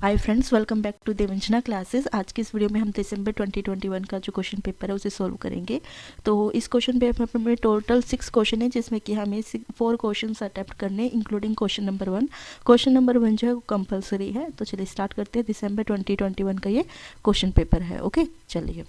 Hi friends, welcome back to Devanjana classes. आज की इस वीडियो में हम दिसंबर 2021 का जो क्वेश्चन पेपर है उसे सॉल्व करेंगे। तो इस क्वेश्चन पेपर में टोटल 6 क्वेश्चन है, जिसमें कि हमें 4 क्वेश्चन अटेम्प्ट करने, including question number 1। Question number 1 जो है वो कंपलसरी है। तो चलिए स्टार्ट करते हैं। दिसंबर 2021 का ये क्वेश्चन पेपर है। ओके, चलिए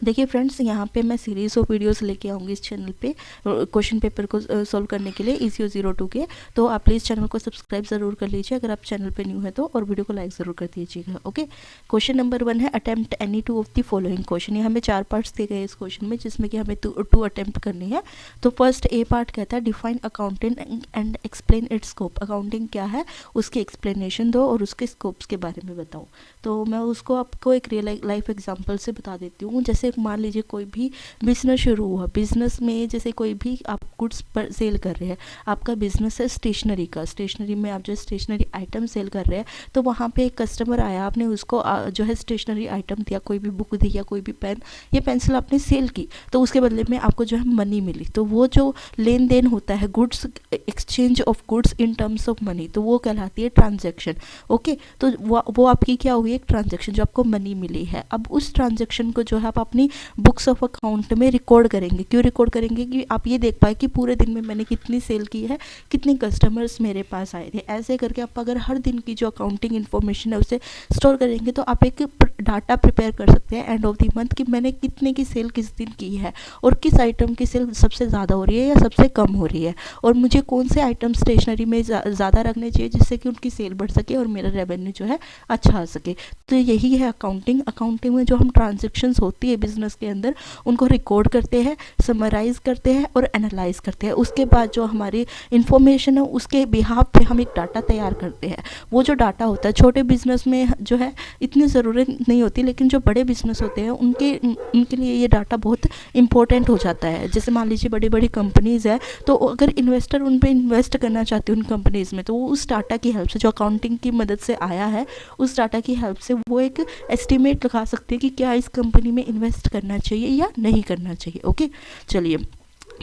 देखिए फ्रेंड्स, यहाँ पे मैं सीरीज़ ऑफ वीडियोस लेके आऊँगी इस चैनल पे क्वेश्चन पेपर को सॉल्व करने के लिए ECO02 के। तो आप प्लीज़ चैनल को सब्सक्राइब ज़रूर कर लीजिए अगर आप चैनल पे न्यू है तो, और वीडियो को लाइक ज़रूर कर दीजिएगा। ओके, क्वेश्चन नंबर 1 है attempt any 2 of the following question. ये हमें 4 पार्ट्स दिए गए इस क्वेश्चन में, जिसमें कि हमें 2 अटेम्प्ट करनी है। तो फर्स्ट ए पार्ट कहता है define accounting and explain it's scope. Accounting क्या है उसकी एक्सप्लेनेशन दो और उसके स्कोप्स के बारे में बताओ। तो मैं उसको आपको एक रियल लाइफ एग्जाम्पल से बता देती हूँ। जैसे मान लीजिए कोई भी बिजनेस शुरू हुआ, बिजनेस में जैसे कोई भी आप गुड्स पर सेल कर रहे हैं, आपका बिजनेस है स्टेशनरी का, स्टेशनरी में आप जो स्टेशनरी आइटम सेल कर रहे हैं, तो वहाँ पे एक कस्टमर आया, आपने उसको जो है स्टेशनरी आइटम दिया, कोई भी बुक दी या कोई भी पेन या पेंसिल आपने सेल की, तो उसके बदले में आपको जो है मनी मिली। तो वो जो लेन देन होता है, goods exchange of goods in terms of money, तो वो कहलाती है ट्रांजेक्शन। ओके, तो वो आपकी क्या हुई, एक ट्रांजेक्शन जो आपको मनी मिली है। अब उस ट्रांजेक्शन को जो है आप अपनी बुक्स ऑफ अकाउंट में रिकॉर्ड करेंगे। क्यों रिकॉर्ड करेंगे? कि आप ये देख पाए कि पूरे दिन में मैंने कितनी सेल की है, कितने कस्टमर्स मेरे पास आए थे। ऐसे करके आप अगर हर दिन की जो अकाउंटिंग इन्फॉर्मेशन है उसे स्टोर करेंगे, तो आप एक डाटा प्रिपेयर कर सकते हैं एंड ऑफ द मंथ कि मैंने कितने की सेल किस दिन की है, और किस आइटम की सेल सबसे ज़्यादा हो रही है या सबसे कम हो रही है, और मुझे कौन से आइटम स्टेशनरी में ज़्यादा रखने चाहिए जिससे कि उनकी सेल बढ़ सके और मेरा रेवेन्यू जो है अच्छा आ सके। तो यही है अकाउंटिंग। अकाउंटिंग में जो हम ट्रांजेक्शन्स होती है बिजनेस के अंदर, उनको रिकॉर्ड करते हैं, समराइज करते हैं और एनालाइज करते हैं। उसके बाद जो हमारी इन्फॉर्मेशन है उसके बिहाफ पे हम एक डाटा तैयार करते हैं। वो जो डाटा होता है छोटे बिजनेस में जो है इतनी ज़रूरत नहीं होती, लेकिन जो बड़े बिजनेस होते हैं उनके लिए ये डाटा बहुत इंपॉर्टेंट हो जाता है। जैसे मान लीजिए बड़ी बड़ी कंपनीज़ है, तो अगर इन्वेस्टर उन पर इन्वेस्ट करना चाहते हैं उन कंपनीज़ में, तो वो उस डाटा की हेल्प से, जो अकाउंटिंग की मदद से आया है, उस डाटा की हेल्प से वो एक एस्टिमेट लगा सकते हैं कि क्या इस कंपनी में इन्वेस्ट करना चाहिए या नहीं करना चाहिए। ओके, चलिए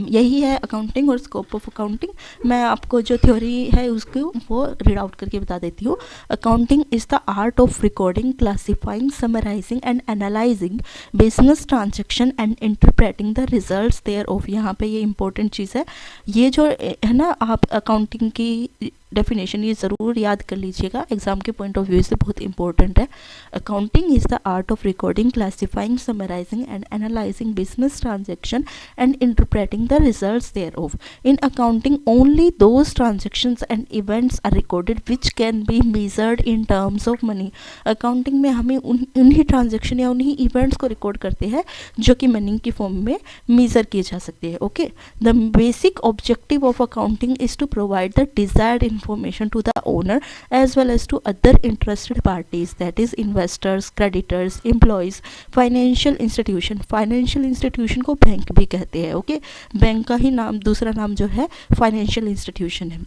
यही है अकाउंटिंग और स्कोप ऑफ अकाउंटिंग। मैं आपको जो थ्योरी है उसको वो रीड आउट करके बता देती हूँ। Accounting is the art of recording, classifying, summarising and analysing business transaction and interpreting the results thereof. यहाँ पे ये इंपॉर्टेंट चीज़ है, ये जो है ना, आप अकाउंटिंग की डेफिनेशन ये ज़रूर याद कर लीजिएगा, एग्जाम के पॉइंट ऑफ व्यू से बहुत इंपॉर्टेंट है। Accounting is the art of recording, classifying, summarising and analysing business transaction and interpreting the results thereof. In accounting, only those transactions and events are recorded which can be measured in terms of money. Accounting में हमें उन्हीं transaction या उन्हीं events को record करते हैं जो कि मनी की फॉर्म में मेज़र किए जा सकते हैं। Okay, the basic objective of accounting is to provide the desired information to the owner as well as to other interested parties, that is investors, creditors, employees, financial institution. Financial institution को bank भी कहते हैं। Okay, bank का ही नाम, दूसरा नाम जो है फाइनेंशियल इंस्टीट्यूशन है,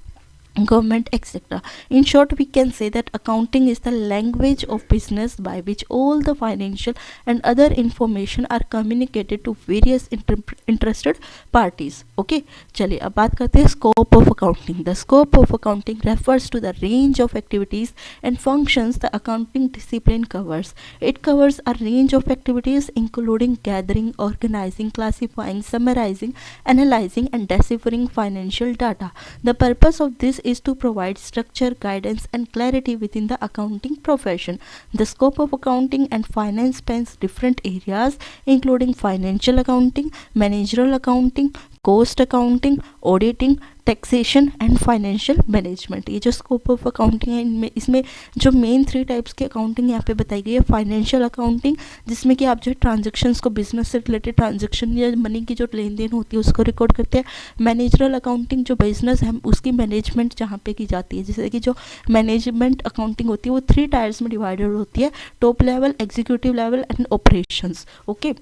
government, etc. In short, we can say that accounting is the language of business by which all the financial and other information are communicated to various interested parties. Okay, चलिए अब बात करते हैं scope of accounting. The scope of accounting refers to the range of activities and functions the accounting discipline covers. It covers a range of activities including gathering, organizing, classifying, summarizing, analyzing and deciphering financial data. The purpose of this is to provide structure, guidance and clarity within the accounting profession. The scope of accounting and finance spans different areas including financial accounting, managerial accounting, cost accounting, auditing, taxation and financial management. ये जो scope of accounting है, इसमें जो main 3 types की accounting यहाँ पे बताई गई है। फाइनेंशियल अकाउंटिंग, जिसमें कि आप जो है ट्रांजेक्शन्स को, बिजनेस से रिलेटेड ट्रांजेक्शन या मनी की जो लेन देन होती है उसको रिकॉर्ड करते हैं। मैनेजरल अकाउंटिंग, जो बिजनेस है उसकी मैनेजमेंट जहाँ पे की जाती है, जैसे कि जो मैनेजमेंट अकाउंटिंग होती है वो 3 टायर्स में डिवाइडेड होती है, top level, executive level and operations. Okay,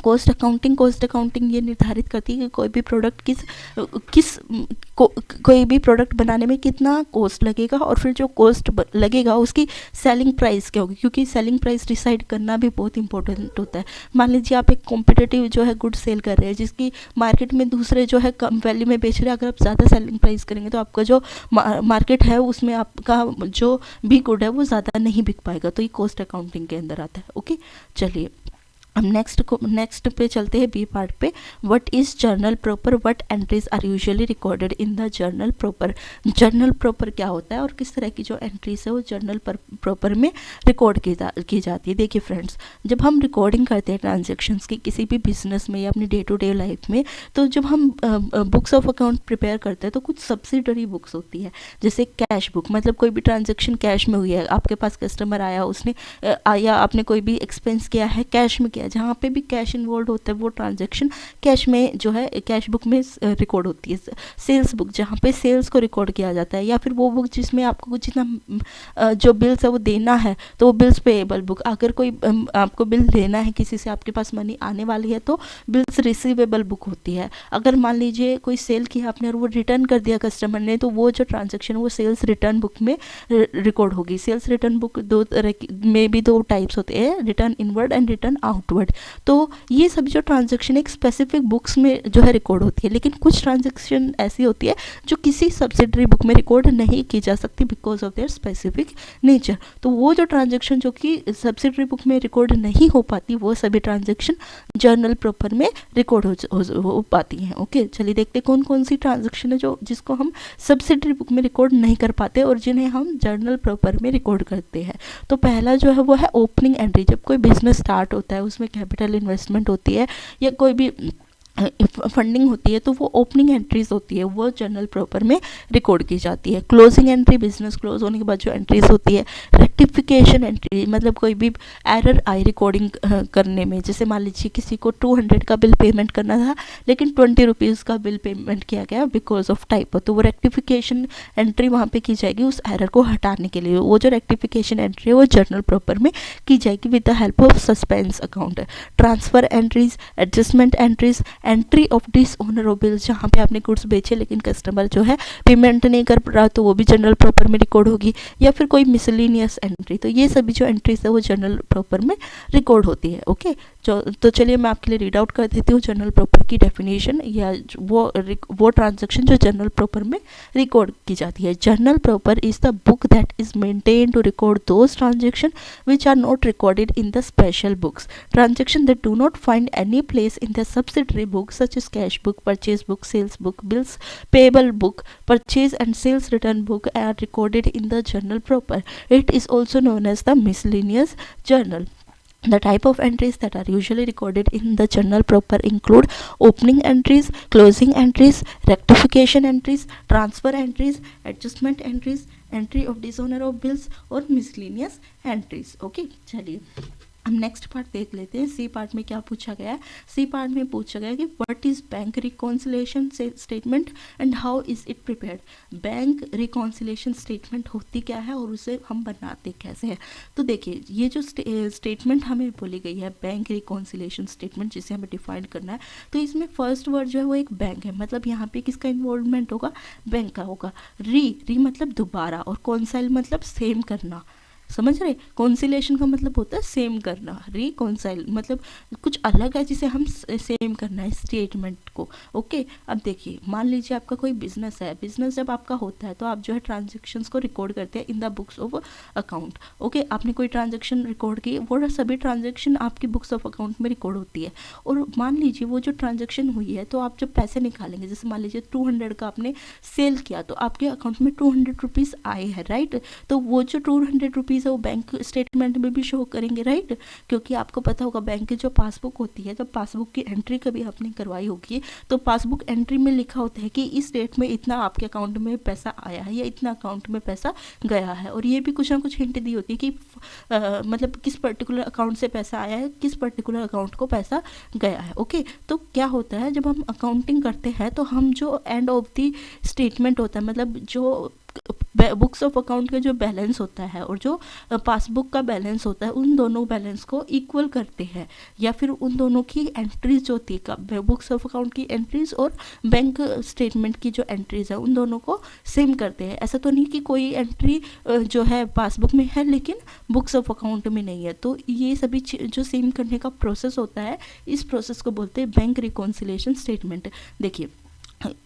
cost accounting ये निर्धारित करती है कि कोई भी प्रोडक्ट कोई भी प्रोडक्ट बनाने में कितना कॉस्ट लगेगा, और फिर जो कॉस्ट लगेगा उसकी सेलिंग प्राइस क्या होगी, क्योंकि सेलिंग प्राइस डिसाइड करना भी बहुत इंपॉर्टेंट होता है। मान लीजिए आप एक कॉम्पिटिटिव जो है गुड सेल कर रहे हैं, जिसकी मार्केट में दूसरे जो है कम वैल्यू में बेच रहे हैं, अगर आप ज़्यादा सेलिंग प्राइस करेंगे तो आपका जो मार्केट है उसमें आपका जो भी गुड है वो ज़्यादा नहीं बिक पाएगा। तो ये कॉस्ट अकाउंटिंग के अंदर आता है। ओके, चलिए हम नेक्स्ट पे चलते हैं, बी पार्ट पे। What is journal proper, what entries are usually recorded in the journal proper. Journal proper क्या होता है और किस तरह की जो एंट्रीज है वो जर्नल प्रॉपर में रिकॉर्ड की जाती है। देखिए फ्रेंड्स, जब हम रिकॉर्डिंग करते हैं ट्रांजेक्शन्स की किसी भी बिजनेस में या अपनी डे टू डे लाइफ में, तो जब हम बुक्स ऑफ अकाउंट प्रिपेयर करते हैं तो कुछ सब्सिडरी बुक्स होती है, जैसे कैश बुक, मतलब कोई भी ट्रांजेक्शन कैश में हुई है, आपके पास कस्टमर आया, उसने या आपने कोई भी एक्सपेंस किया है कैश में किया, जहाँ पे भी कैश इन्वॉल्व होता है वो ट्रांजैक्शन कैश में जो है कैश बुक में रिकॉर्ड होती है। सेल्स बुक, जहाँ पे सेल्स को रिकॉर्ड किया जाता है, या फिर वो बुक जिसमें आपको कुछ जितना जो बिल्स है वो देना है तो वो बिल्स पेएबल बुक। अगर कोई आपको बिल देना है किसी से, आपके पास मनी आने वाली है तो बिल्स रिसीवेबल बुक होती है। अगर मान लीजिए कोई सेल किया आपने और वो रिटर्न कर दिया कस्टमर ने, तो वो जो ट्रांजेक्शन वो सेल्स रिटर्न बुक में रिकॉर्ड होगी। सेल्स रिटर्न बुक दो तरह की में भी दो टाइप्स होते हैं, return inward and return outward. तो ये सब जो ट्रांजैक्शन एक स्पेसिफिक बुक्स में जो है रिकॉर्ड होती है, लेकिन कुछ ट्रांजैक्शन ऐसी होती है जो किसी सब्सिडरी बुक में रिकॉर्ड नहीं की जा सकती because of their specific nature. तो वो जो ट्रांजैक्शन जो कि सब्सिडरी बुक में रिकॉर्ड नहीं हो पाती, वो सभी ट्रांजैक्शन जर्नल प्रॉपर में रिकॉर्ड हो पाती हैं। ओके, चलिए देखते कौन कौन सी ट्रांजैक्शन है जो जिसको हम सब्सिडरी बुक में रिकॉर्ड नहीं कर पाते और जिन्हें हम जर्नल प्रॉपर में रिकॉर्ड करते हैं। तो पहला जो है वो है ओपनिंग एंट्री। जब कोई बिजनेस स्टार्ट होता है, उसमें कैपिटल इन्वेस्टमेंट होती है या कोई भी फंडिंग होती है, तो वो ओपनिंग एंट्रीज होती है वो जर्नल प्रॉपर में रिकॉर्ड की जाती है। क्लोजिंग एंट्री, बिजनेस क्लोज होने के बाद जो एंट्रीज होती है। रेक्टिफिकेशन एंट्री, मतलब कोई भी एरर आई रिकॉर्डिंग करने में, जैसे मान लीजिए किसी को 200 का बिल पेमेंट करना था लेकिन 20 रुपीज़ का बिल पेमेंट किया गया बिकॉज ऑफ टाइपो, तो वो रेक्टिफिकेशन एंट्री वहाँ पे की जाएगी उस एरर को हटाने के लिए। वो जो रेक्टिफिकेशन एंट्री है वो जर्नल प्रॉपर में की जाएगी with the help of suspense account. Transfer entries, adjustment entries, entry of dishonour of bills, जहाँ पे आपने गुड्स बेचे लेकिन कस्टमर जो है पेमेंट नहीं कर रहा तो वो भी जर्नल प्रॉपर में रिकॉर्ड होगी, या फिर कोई मिसलिनियस एंट्री। तो ये सभी जो एंट्रीज है वो जर्नल प्रॉपर में रिकॉर्ड होती है। ओके, तो चलिए मैं आपके लिए रीड आउट कर देती हूँ जर्नल प्रॉपर की डेफिनेशन, या वो ट्रांजैक्शन जो जर्नल प्रॉपर में रिकॉर्ड की जाती है। Journal proper is the book that is maintain to record those transaction which are not recorded in the special books. Transactions that do not find any place in the subsidiary books such as cash book, purchase book, sales book, bills payable book, purchase and sales return book are recorded in the journal proper. It is also known as the miscellaneous journal. The type of entries that are usually recorded in the journal proper include opening entries, closing entries, rectification entries, transfer entries, adjustment entries, entry of dishonor of bills और miscellaneous entries. Okay, चलिए हम next part देख लेते हैं। C part में क्या पूछा गया है। सी पार्ट में पूछा गया कि what is bank reconciliation statement and how is it prepared. Bank reconciliation statement होती क्या है और उसे हम बनाते कैसे हैं। तो देखिए, ये जो स्टेटमेंट हमें बोली गई है बैंक रिकॉन्सिलेशन स्टेटमेंट, जिसे हमें डिफाइन करना है, तो इसमें फर्स्ट वर्ड जो है वो एक बैंक है, मतलब यहाँ पे किसका इन्वॉल्वमेंट होगा, बैंक का होगा। री मतलब दोबारा, और कॉन्साइल मतलब सेम करना, समझ रहे। कॉन्सिलेशन का मतलब होता है सेम करना, रिकॉन्साइल मतलब कुछ अलग है जिसे हम सेम करना है स्टेटमेंट को। ओके, अब देखिए, मान लीजिए आपका कोई बिजनेस है। बिजनेस जब आपका होता है तो आप जो है ट्रांजेक्शन्स को रिकॉर्ड करते हैं इन the books of account. Okay, आपने कोई ट्रांजेक्शन रिकॉर्ड की, वो सभी ट्रांजेक्शन आपकी बुक्स ऑफ अकाउंट में रिकॉर्ड होती है। और मान लीजिए वो जो ट्रांजेक्शन हुई है, तो आप जब पैसे निकालेंगे, जैसे मान लीजिए 200 का आपने सेल किया, तो आपके अकाउंट में 200 रुपीज़ आए हैं, राइट। तो वो जो 200 रुपीज़ है वो बैंक स्टेटमेंट में भी शो करेंगे, राइट। क्योंकि आपको पता होगा बैंक की जो पासबुक होती है, जब पासबुक की एंट्री कभी आपने करवाई होगी तो पासबुक एंट्री में लिखा होता है कि इस डेट में इतना आपके अकाउंट में पैसा आया है या इतना अकाउंट में पैसा गया है। और ये भी कुछ ना कुछ हिंट दी होती है कि मतलब किस पर्टिकुलर अकाउंट से पैसा आया है, किस पर्टिकुलर अकाउंट को पैसा गया है। ओके, तो क्या होता है, जब हम अकाउंटिंग करते हैं तो हम जो एंड ऑफ द स्टेटमेंट होता है, मतलब जो बुक्स ऑफ अकाउंट का जो बैलेंस होता है और जो पासबुक का बैलेंस होता है उन दोनों बैलेंस को इक्वल करते हैं, या फिर उन दोनों की एंट्रीज जो होती है बुक्स ऑफ अकाउंट की एंट्रीज और बैंक स्टेटमेंट की जो एंट्रीज है उन दोनों को सेम करते हैं। ऐसा तो नहीं कि कोई एंट्री जो है पासबुक में है लेकिन बुक्स ऑफ अकाउंट में नहीं है। तो ये सभी जो सेम करने का प्रोसेस होता है, इस प्रोसेस को बोलते हैं बैंक रिकॉन्सिलिएशन स्टेटमेंट। देखिए,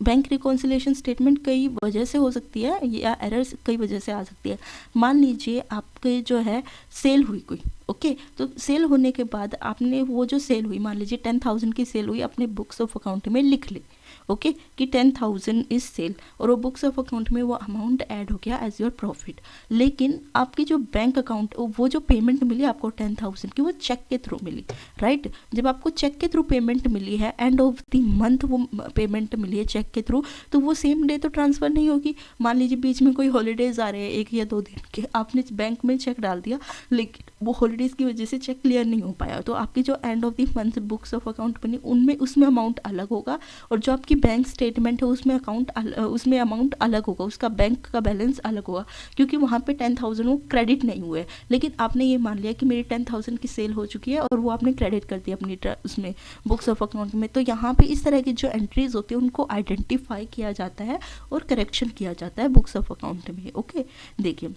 बैंक रिकॉन्सिलिएशन स्टेटमेंट कई वजह से हो सकती है या एरर्स कई वजह से आ सकती है। मान लीजिए आपके जो है सेल हुई कोई, ओके, तो सेल होने के बाद आपने वो जो सेल हुई, मान लीजिए 10,000 की सेल हुई, अपने बुक्स ऑफ अकाउंट में लिख ली, ओके, कि 10,000 इज सेल, और वो बुक्स ऑफ अकाउंट में वो अमाउंट ऐड हो गया एज योर प्रॉफिट। लेकिन आपकी जो बैंक अकाउंट, वो जो पेमेंट मिली आपको 10,000 की, वो चेक के थ्रू मिली, राइट। जब आपको चेक के थ्रू पेमेंट मिली है, एंड ऑफ द मंथ वो पेमेंट मिली है चेक के थ्रू, तो वो सेम डे तो ट्रांसफ़र नहीं होगी। मान लीजिए बीच में कोई हॉलीडेज आ रहे हैं 1 या 2 दिन के, आपने बैंक में चेक डाल दिया लेकिन वो हॉलीडेज़ की वजह से चेक क्लियर नहीं हो पाया, तो आपकी जो end of the month books of account बनी उनमें उसमें अमाउंट अलग होगा, और जो आपकी बैंक स्टेटमेंट है उसमें अमाउंट अलग होगा, उसका बैंक का बैलेंस अलग होगा, क्योंकि वहाँ पे 10,000 वो क्रेडिट नहीं हुए। लेकिन आपने ये मान लिया कि मेरी 10,000 की सेल हो चुकी है और वो आपने क्रेडिट कर दिया अपनी उसमें बुक्स ऑफ अकाउंट में। तो यहाँ पे इस तरह की जो एंट्रीज होती है उनको आइडेंटिफाई किया जाता है और करेक्शन किया जाता है बुक्स ऑफ अकाउंट में, ओके। देखिए,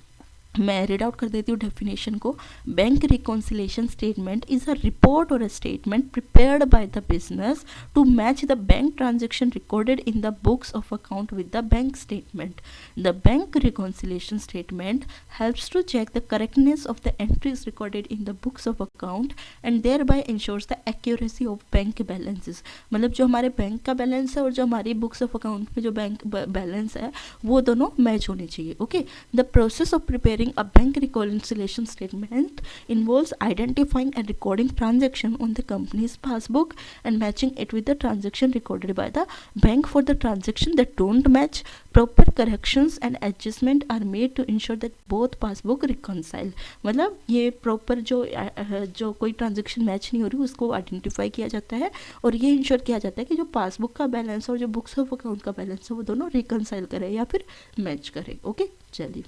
मैं रीड आउट कर देती हूँ डेफिनेशन को। Bank reconciliation statement is a report और a statement prepared by the business to match the bank transaction recorded in the books of account with the bank statement. The bank reconciliation statement helps to check the correctness of the entries recorded in the books of account and thereby ensures the accuracy of bank balances. मतलब जो हमारे bank का balance है और जो हमारी books of account में जो बैंक बैलेंस है वो दोनों मैच होने चाहिए, okay. The process of preparing a bank reconciliation statement involves identifying and recording transaction on the company's passbook and matching it with the transaction recorded by the bank. For the transaction that don't match, proper corrections and adjustment are made to ensure that both passbook reconcile। मतलब ये proper जो कोई transaction match नहीं हो रही उसको identify किया जाता है और ये इंश्योर किया जाता है कि जो पासबुक का बैलेंस और जो बुक्स ऑफ अकाउंट का बैलेंस है वो दोनों रिकनसाइल करें या फिर मैच करें, ओके। चलिए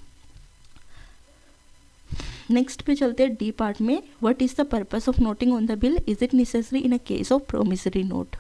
नेक्स्ट पे चलते हैं डी पार्ट में। What is the purpose of noting on the bill, is it necessary in a case of promissory note.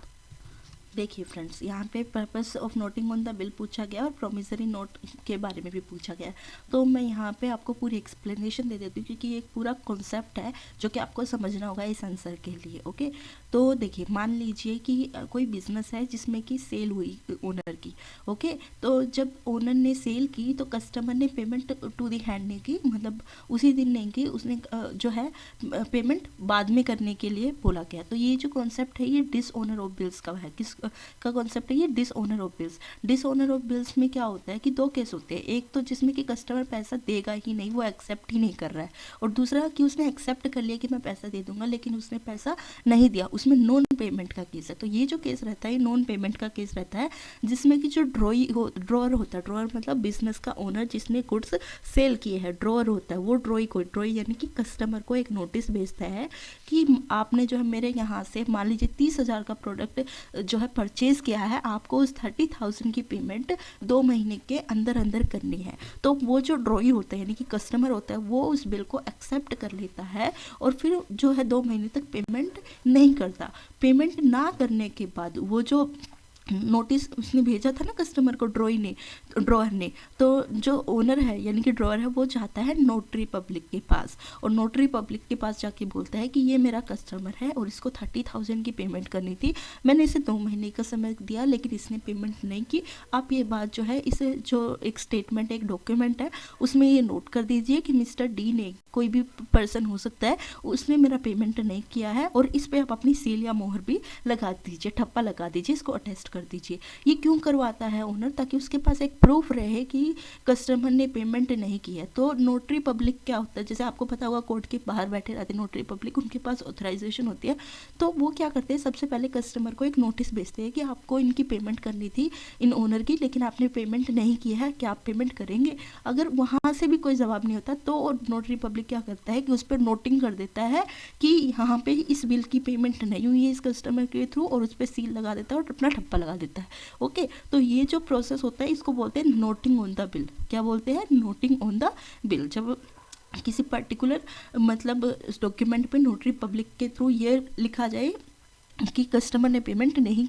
देखिए फ्रेंड्स, यहाँ पे purpose of noting on the bill पूछा गया और प्रोमिसरी नोट के बारे में भी पूछा गया। तो मैं यहाँ पे आपको पूरी एक्सप्लेनेशन दे देती हूँ क्योंकि ये एक पूरा कॉन्सेप्ट है जो कि आपको समझना होगा इस आंसर के लिए, ओके। तो देखिए, मान लीजिए कि कोई बिजनेस है जिसमें कि सेल हुई ओनर की, ओके। तो जब ओनर ने सेल की तो कस्टमर ने पेमेंट टू दी हैंड नहीं की, मतलब उसी दिन नहीं की, उसने जो है पेमेंट बाद में करने के लिए बोला गया। तो ये जो कॉन्सेप्ट है ये डिसऑनर ऑफ बिल्स का है। किस का कॉन्सेप्ट है ये? Dishonour of bills. Dishonour of bills में क्या होता है कि 2 केस होते हैं। एक तो जिसमें कि कस्टमर पैसा देगा ही नहीं, वो एक्सेप्ट ही नहीं कर रहा है, और दूसरा कि उसने एक्सेप्ट कर लिया कि मैं पैसा दे दूंगा लेकिन उसने पैसा नहीं दिया, उसमें नॉन पेमेंट का केस है। तो ये जो केस रहता है नॉन पेमेंट का केस रहता है, जिसमें कि जो ड्रॉअर होता है, ड्रॉअर मतलब बिजनेस का ओनर जिसने गुड्स सेल किए हैं, ड्रॉअर होता है वो ड्रॉई यानी कि कस्टमर को एक नोटिस भेजता है कि आपने जो है मेरे यहाँ से मान लीजिए 30,000 का प्रोडक्ट जो है परचेज किया है, आपको उस 30,000 की पेमेंट 2 महीने के अंदर अंदर करनी है। तो वो जो ड्रॉई होता है यानी कि कस्टमर होता है वो उस बिल को एक्सेप्ट कर लेता है और फिर जो है 2 महीने तक पेमेंट नहीं करता। पेमेंट ना करने के बाद वो जो नोटिस उसने भेजा था ना कस्टमर को, ड्रॉअर ने, तो जो ओनर है यानी कि ड्रॉअर है वो जाता है नोटरी पब्लिक के पास, और नोटरी पब्लिक के पास जाके बोलता है कि ये मेरा कस्टमर है और इसको 30,000 की पेमेंट करनी थी, मैंने इसे 2 महीने का समय दिया लेकिन इसने पेमेंट नहीं की। आप ये बात जो है इसे जो एक स्टेटमेंट एक डॉक्यूमेंट है उसमें ये नोट कर दीजिए कि मिस्टर डी ने, कोई भी पर्सन हो सकता है, उसने मेरा पेमेंट नहीं किया है, और इस पर आप अपनी सील या मोहर भी लगा दीजिए, ठप्पा लगा दीजिए, इसको अटेस्ट कर दीजिए। ये क्यों करवाता है ओनर? ताकि उसके पास एक प्रूफ रहे कि कस्टमर ने पेमेंट नहीं की है। तो नोटरी पब्लिक क्या होता है, जैसे आपको पता होगा कोर्ट के बाहर बैठे रहते हैं नोटरी पब्लिक, उनके पास ऑथराइजेशन होती है, तो वो क्या करते हैं, सबसे पहले कस्टमर को एक नोटिस भेजते हैं कि आपको इनकी पेमेंट करनी थी इन ओनर की, लेकिन आपने पेमेंट नहीं की है, क्या आप पेमेंट करेंगे? अगर वहाँ से भी कोई जवाब नहीं होता तो नोटरी पब्लिक क्या करता है कि उस पर नोटिंग कर देता है कि यहाँ पे इस बिल की पेमेंट नहीं हुई है इस कस्टमर के थ्रू, और उस पर सील लगा देता है और अपना ठप्पा लगा देता है। ओके, तो ये जो प्रोसेस होता है इसको बोलते हैं नोटिंग ऑन द बिल। क्या बोलते हैं? Noting on the bill. जब किसी पर्टिकुलर मतलब डॉक्यूमेंट पे नोटरी पब्लिक के थ्रू ये लिखा जाए कि कस्टमर ने पेमेंट नहीं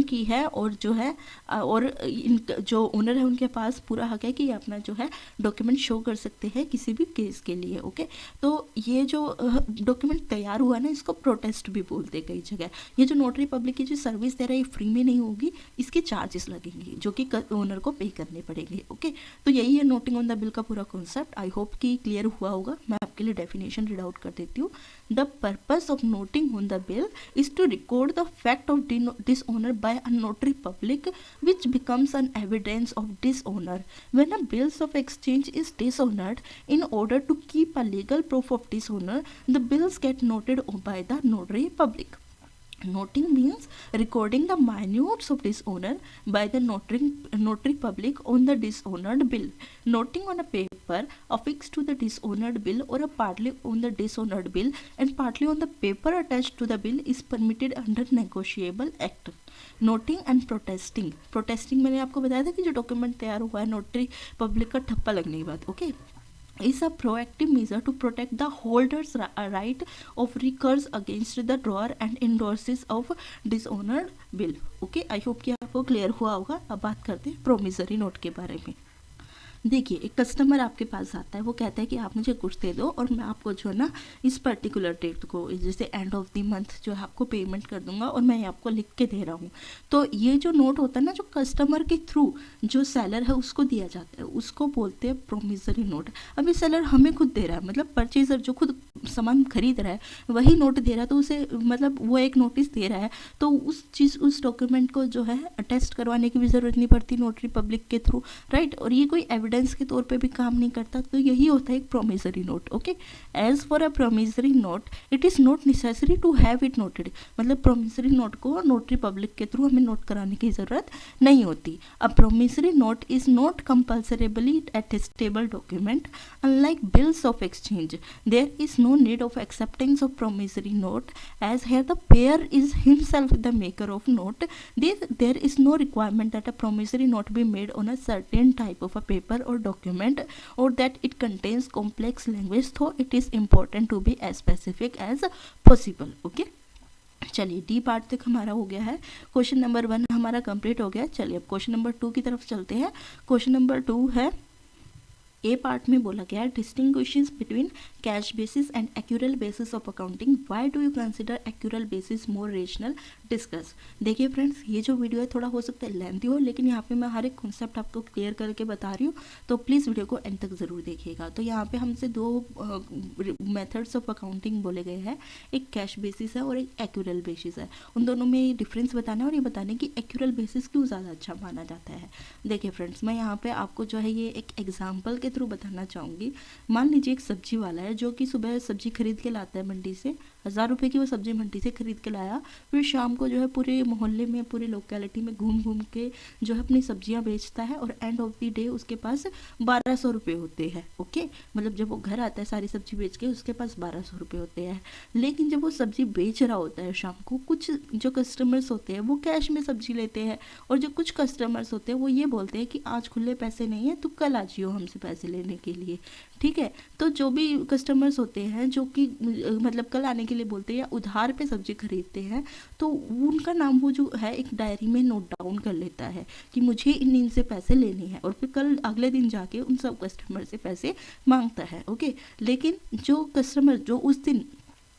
की है और जो है और जो ओनर है उनके पास पूरा हक है कि अपना जो है डॉक्यूमेंट शो कर सकते हैं किसी भी केस के लिए। ओके, तो ये जो डॉक्यूमेंट तैयार हुआ ना इसको प्रोटेस्ट भी बोलते हैं कई जगह। ये जो नोटरी पब्लिक की जो सर्विस दे रहा है ये फ्री में नहीं होगी, इसके चार्जेस लगेंगे जो कि ओनर को पे करने पड़ेंगे। ओके, तो यही है नोटिंग ऑन द बिल का पूरा कॉन्सेप्ट। आई होप कि क्लियर हुआ होगा। मैं आपके लिए डेफिनेशन रीड आउट कर देती हूँ। The purpose of noting on the bill is to record the fact of dishonor by a notary public which becomes an evidence of dishonor when a bills of exchange is dishonored. In order to keep a legal proof of dishonor, the bills get noted by the notary public. Noting means recording the minutes of dishonor by the notary public on the dishonored bill. Noting on a paper affixed to the dishonored bill or a partly on the dishonored bill and partly on the paper attached to the bill is permitted under negotiable act. Noting and protesting मैंने आपको बताया था कि जो document तैयार हुआ है notary public का ठप्पा लगने के बाद, okay, is a proactive measure to protect the holder's right of recourse against the drawer and endorses of dishonored bill. Okay, I hope कि आपको क्लियर हुआ होगा। अब बात करते हैं प्रोमिसरी नोट के बारे में। देखिए, एक कस्टमर आपके पास आता है, वो कहता है कि आप मुझे कुछ दे दो और मैं आपको जो है ना इस पर्टिकुलर डेट को जैसे एंड ऑफ द मंथ जो है आपको पेमेंट कर दूंगा और मैं आपको लिख के दे रहा हूँ। तो ये जो नोट होता है ना जो कस्टमर के थ्रू जो सेलर है उसको दिया जाता है उसको बोलते हैं प्रोमिसरी नोट। अभी सेलर हमें खुद दे रहा है, मतलब परचेजर जो खुद सामान खरीद रहा है वही नोट दे रहा है, तो उसे मतलब वो एक नोटिस दे रहा है, तो उस डॉक्यूमेंट को जो है अटेस्ट करवाने की भी ज़रूरत नहीं पड़ती नोटरी पब्लिक के थ्रू, राइट। और ये कोई एविडेंस के तौर पे भी काम नहीं करता, तो यही होता है एक promissory note. Okay, as for a promissory note it is not necessary to have it noted. मतलब प्रोमिसरी नोट को नोटरी पब्लिक के थ्रू हमें नोट कराने की ज़रूरत नहीं होती। A promissory note is not compulsorably attestable document unlike bills of exchange. There is no need of acceptance of promissory note as here the payer is himself the maker of note. There is no requirement that a promissory note be made on a certain type of a paper or document or that it contains complex language, though it is important to be as specific as possible. Okay, चलिए D part तक हमारा हो गया है। Question number 1 हमारा complete हो गया। चलिए अब क्वेश्चन नंबर 2 की तरफ चलते हैं। क्वेश्चन नंबर 2 है ए पार्ट में बोला गया है distinguishes between cash basis and accrual basis of accounting. Why do you consider accrual basis more rational? Discuss. देखिए फ्रेंड्स, ये जो वीडियो है थोड़ा हो सकता है लेंथी हो, लेकिन यहाँ पे मैं हर एक कॉन्सेप्ट आपको क्लियर करके बता रही हूँ, तो प्लीज़ वीडियो को एंड तक ज़रूर देखिएगा। तो यहाँ पे हमसे 2 मेथड्स ऑफ अकाउंटिंग बोले गए हैं, एक कैश बेसिस है और एक एक्यूरल बेसिस है। उन दोनों में ये डिफरेंस बताना है और ये बताने कि एक्यूरल बेसिस क्यों ज़्यादा अच्छा माना जाता है। देखिए फ्रेंड्स, मैं यहाँ पे आपको जो है ये एक एग्जाम्पल के थ्रू बताना चाहूँगी। मान लीजिए एक सब्जी वाला है जो कि सुबह सब्जी खरीद के लाता है मंडी से, 1000 रुपये की वो सब्जी मंडी से खरीद के लाया, फिर शाम को जो है पूरे मोहल्ले में पूरी लोकेलिटी में घूम के जो है अपनी सब्जियां बेचता है और एंड ऑफ द डे उसके पास 1200 रुपये होते हैं। ओके, मतलब जब वो घर आता है सारी सब्जी बेच के उसके पास 1200 रुपये होते हैं। लेकिन जब वो सब्जी बेच रहा होता है शाम को, कुछ जो कस्टमर्स होते हैं वो कैश में सब्जी लेते हैं और जो कुछ कस्टमर्स होते हैं वो ये बोलते हैं कि आज खुले पैसे नहीं है, तो कल आ जियो हमसे पैसे लेने के लिए। ठीक है, तो जो भी कस्टमर्स होते हैं जो कि मतलब कल आने के लिए बोलते हैं या उधार पे सब्जी खरीदते हैं, तो उनका नाम वो जो है एक डायरी में नोट डाउन कर लेता है कि मुझे इन से पैसे लेने हैं, और फिर कल अगले दिन जाके उन सब कस्टमर से पैसे मांगता है। ओके, लेकिन जो कस्टमर जो उस दिन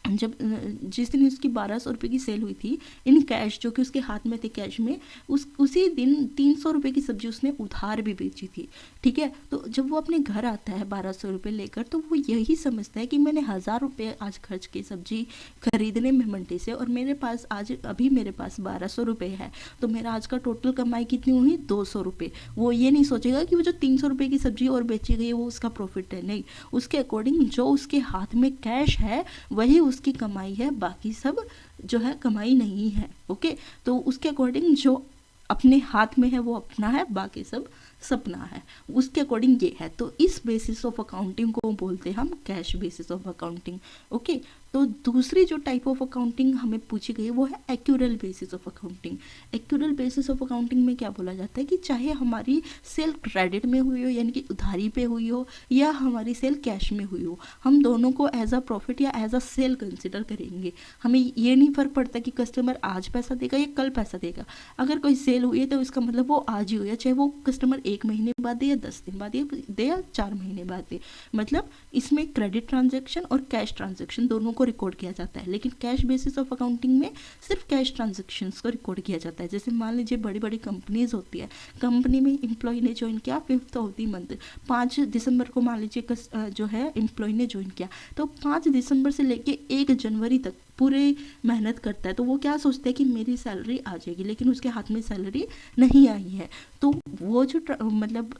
जिस दिन उसकी 1200 रुपये की सेल हुई थी इन कैश, जो कि उसके हाथ में थे कैश में, उसी दिन 300 रुपये की सब्जी उसने उधार भी बेची थी। ठीक है, तो जब वो अपने घर आता है 1200 रुपये लेकर, तो वो यही समझता है कि मैंने 1000 रुपये आज खर्च की सब्जी खरीदने में मंडी से, और मेरे पास आज अभी मेरे पास 1200 रुपये है, तो मेरा आज का टोटल कमाई कितनी हुई? 200 रुपये। वो ये नहीं सोचेगा कि वो जो 300 रुपये की सब्जी और बेची गई है वो उसका प्रॉफिट है, नहीं, उसके अकॉर्डिंग जो उसके हाथ में कैश है वही उसकी कमाई है, बाकी सब जो है कमाई नहीं है। ओके, तो उसके अकॉर्डिंग जो अपने हाथ में है वो अपना है, बाकी सब सपना है, उसके अकॉर्डिंग ये है। तो इस बेसिस ऑफ अकाउंटिंग को बोलते हैं हम cash basis of accounting. Okay, तो दूसरी जो टाइप ऑफ अकाउंटिंग हमें पूछी गई वो है accrual basis of accounting. Accrual basis of accounting में क्या बोला जाता है कि चाहे हमारी सेल क्रेडिट में हुई हो यानी कि उधारी पे हुई हो या हमारी सेल कैश में हुई हो, हम दोनों को एज अ प्रॉफिट या एज अ सेल कंसिडर करेंगे। हमें ये नहीं फर्क पड़ता कि कस्टमर आज पैसा देगा या कल पैसा देगा। अगर कोई सेल हुई है तो इसका मतलब वो आज ही हुई है, चाहे वो कस्टमर 1 महीने बाद दे या 10 दिन बाद दे या 4 महीने बाद दे। मतलब इसमें क्रेडिट ट्रांजैक्शन और कैश ट्रांजैक्शन दोनों को रिकॉर्ड किया जाता है, लेकिन कैश बेसिस ऑफ अकाउंटिंग में सिर्फ कैश ट्रांजैक्शंस को रिकॉर्ड किया जाता है। जैसे मान लीजिए बड़ी बड़ी कंपनीज होती है, कंपनी में एम्प्लॉय ने ज्वाइन किया 5th ऑफ द मंथ, 5 दिसंबर को मान लीजिए जो है एम्प्लॉय ने ज्वाइन किया, तो 5 दिसंबर से लेके 1 जनवरी तक पूरे मेहनत करता है। तो वो क्या सोचता है कि मेरी सैलरी आ जाएगी, लेकिन उसके हाथ में सैलरी नहीं आई है। तो वो जो मतलब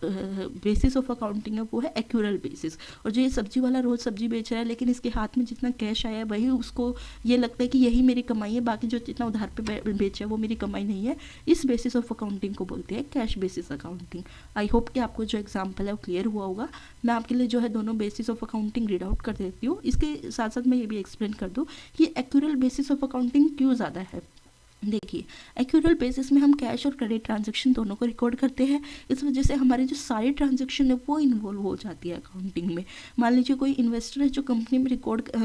बेसिस ऑफ अकाउंटिंग है वो है एक्यूरल बेसिस। और जो ये सब्जी वाला रोज़ सब्जी बेच रहा है लेकिन इसके हाथ में जितना कैश आया है वही उसको ये लगता है कि यही मेरी कमाई है, बाकी जो जितना उधार पे बेचा है वो मेरी कमाई नहीं है, इस बेसिस ऑफ अकाउंटिंग को बोलते हैं कैश बेसिस अकाउंटिंग। आई होप कि आपको जो एग्जाम्पल है वो क्लियर हुआ होगा। मैं आपके लिए जो है दोनों basis of accounting read out कर देती हूँ। इसके साथ साथ मैं ये भी एक्सप्लेन कर दूँ कि एक्यूरल बेसिस ऑफ अकाउंटिंग क्यों ज़्यादा है। देखिए, एक्यूरल बेसिस में हम कैश और क्रेडिट ट्रांजैक्शन दोनों को रिकॉर्ड करते हैं। इस वजह से हमारी जो सारी ट्रांजैक्शन है वो इन्वॉल्व हो जाती है अकाउंटिंग में। मान लीजिए कोई इन्वेस्टर है जो कंपनी में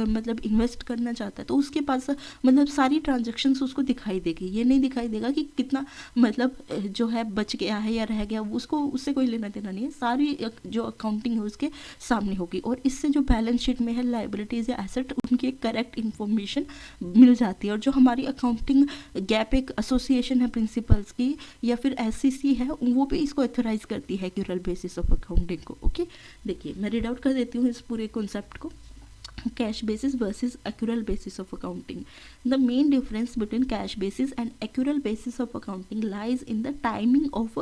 मतलब इन्वेस्ट करना चाहता है, तो उसके पास मतलब सारी ट्रांजैक्शंस उसको दिखाई देगी। ये नहीं दिखाई देगा कि कितना मतलब जो है बच गया है या रह गया, उसको उससे कोई लेना देना नहीं है। सारी जो अकाउंटिंग है उसके सामने होगी और इससे जो बैलेंस शीट में है लाइबिलिटीज़ या एसेट उनकी करेक्ट इन्फॉर्मेशन मिल जाती है। और जो हमारी अकाउंटिंग गैप एक एसोसिएशन है प्रिंसिपल्स की या फिर एससीसी है, वो भी इसको ऑथराइज करती है एक्यूरल बेसिस ऑफ अकाउंटिंग को। ओके, देखिए मैं रीड आउट कर देती हूँ इस पूरे कॉन्सेप्ट को। Cash basis versus accrual basis of accounting. The main difference between cash basis and accrual basis of accounting lies in the timing of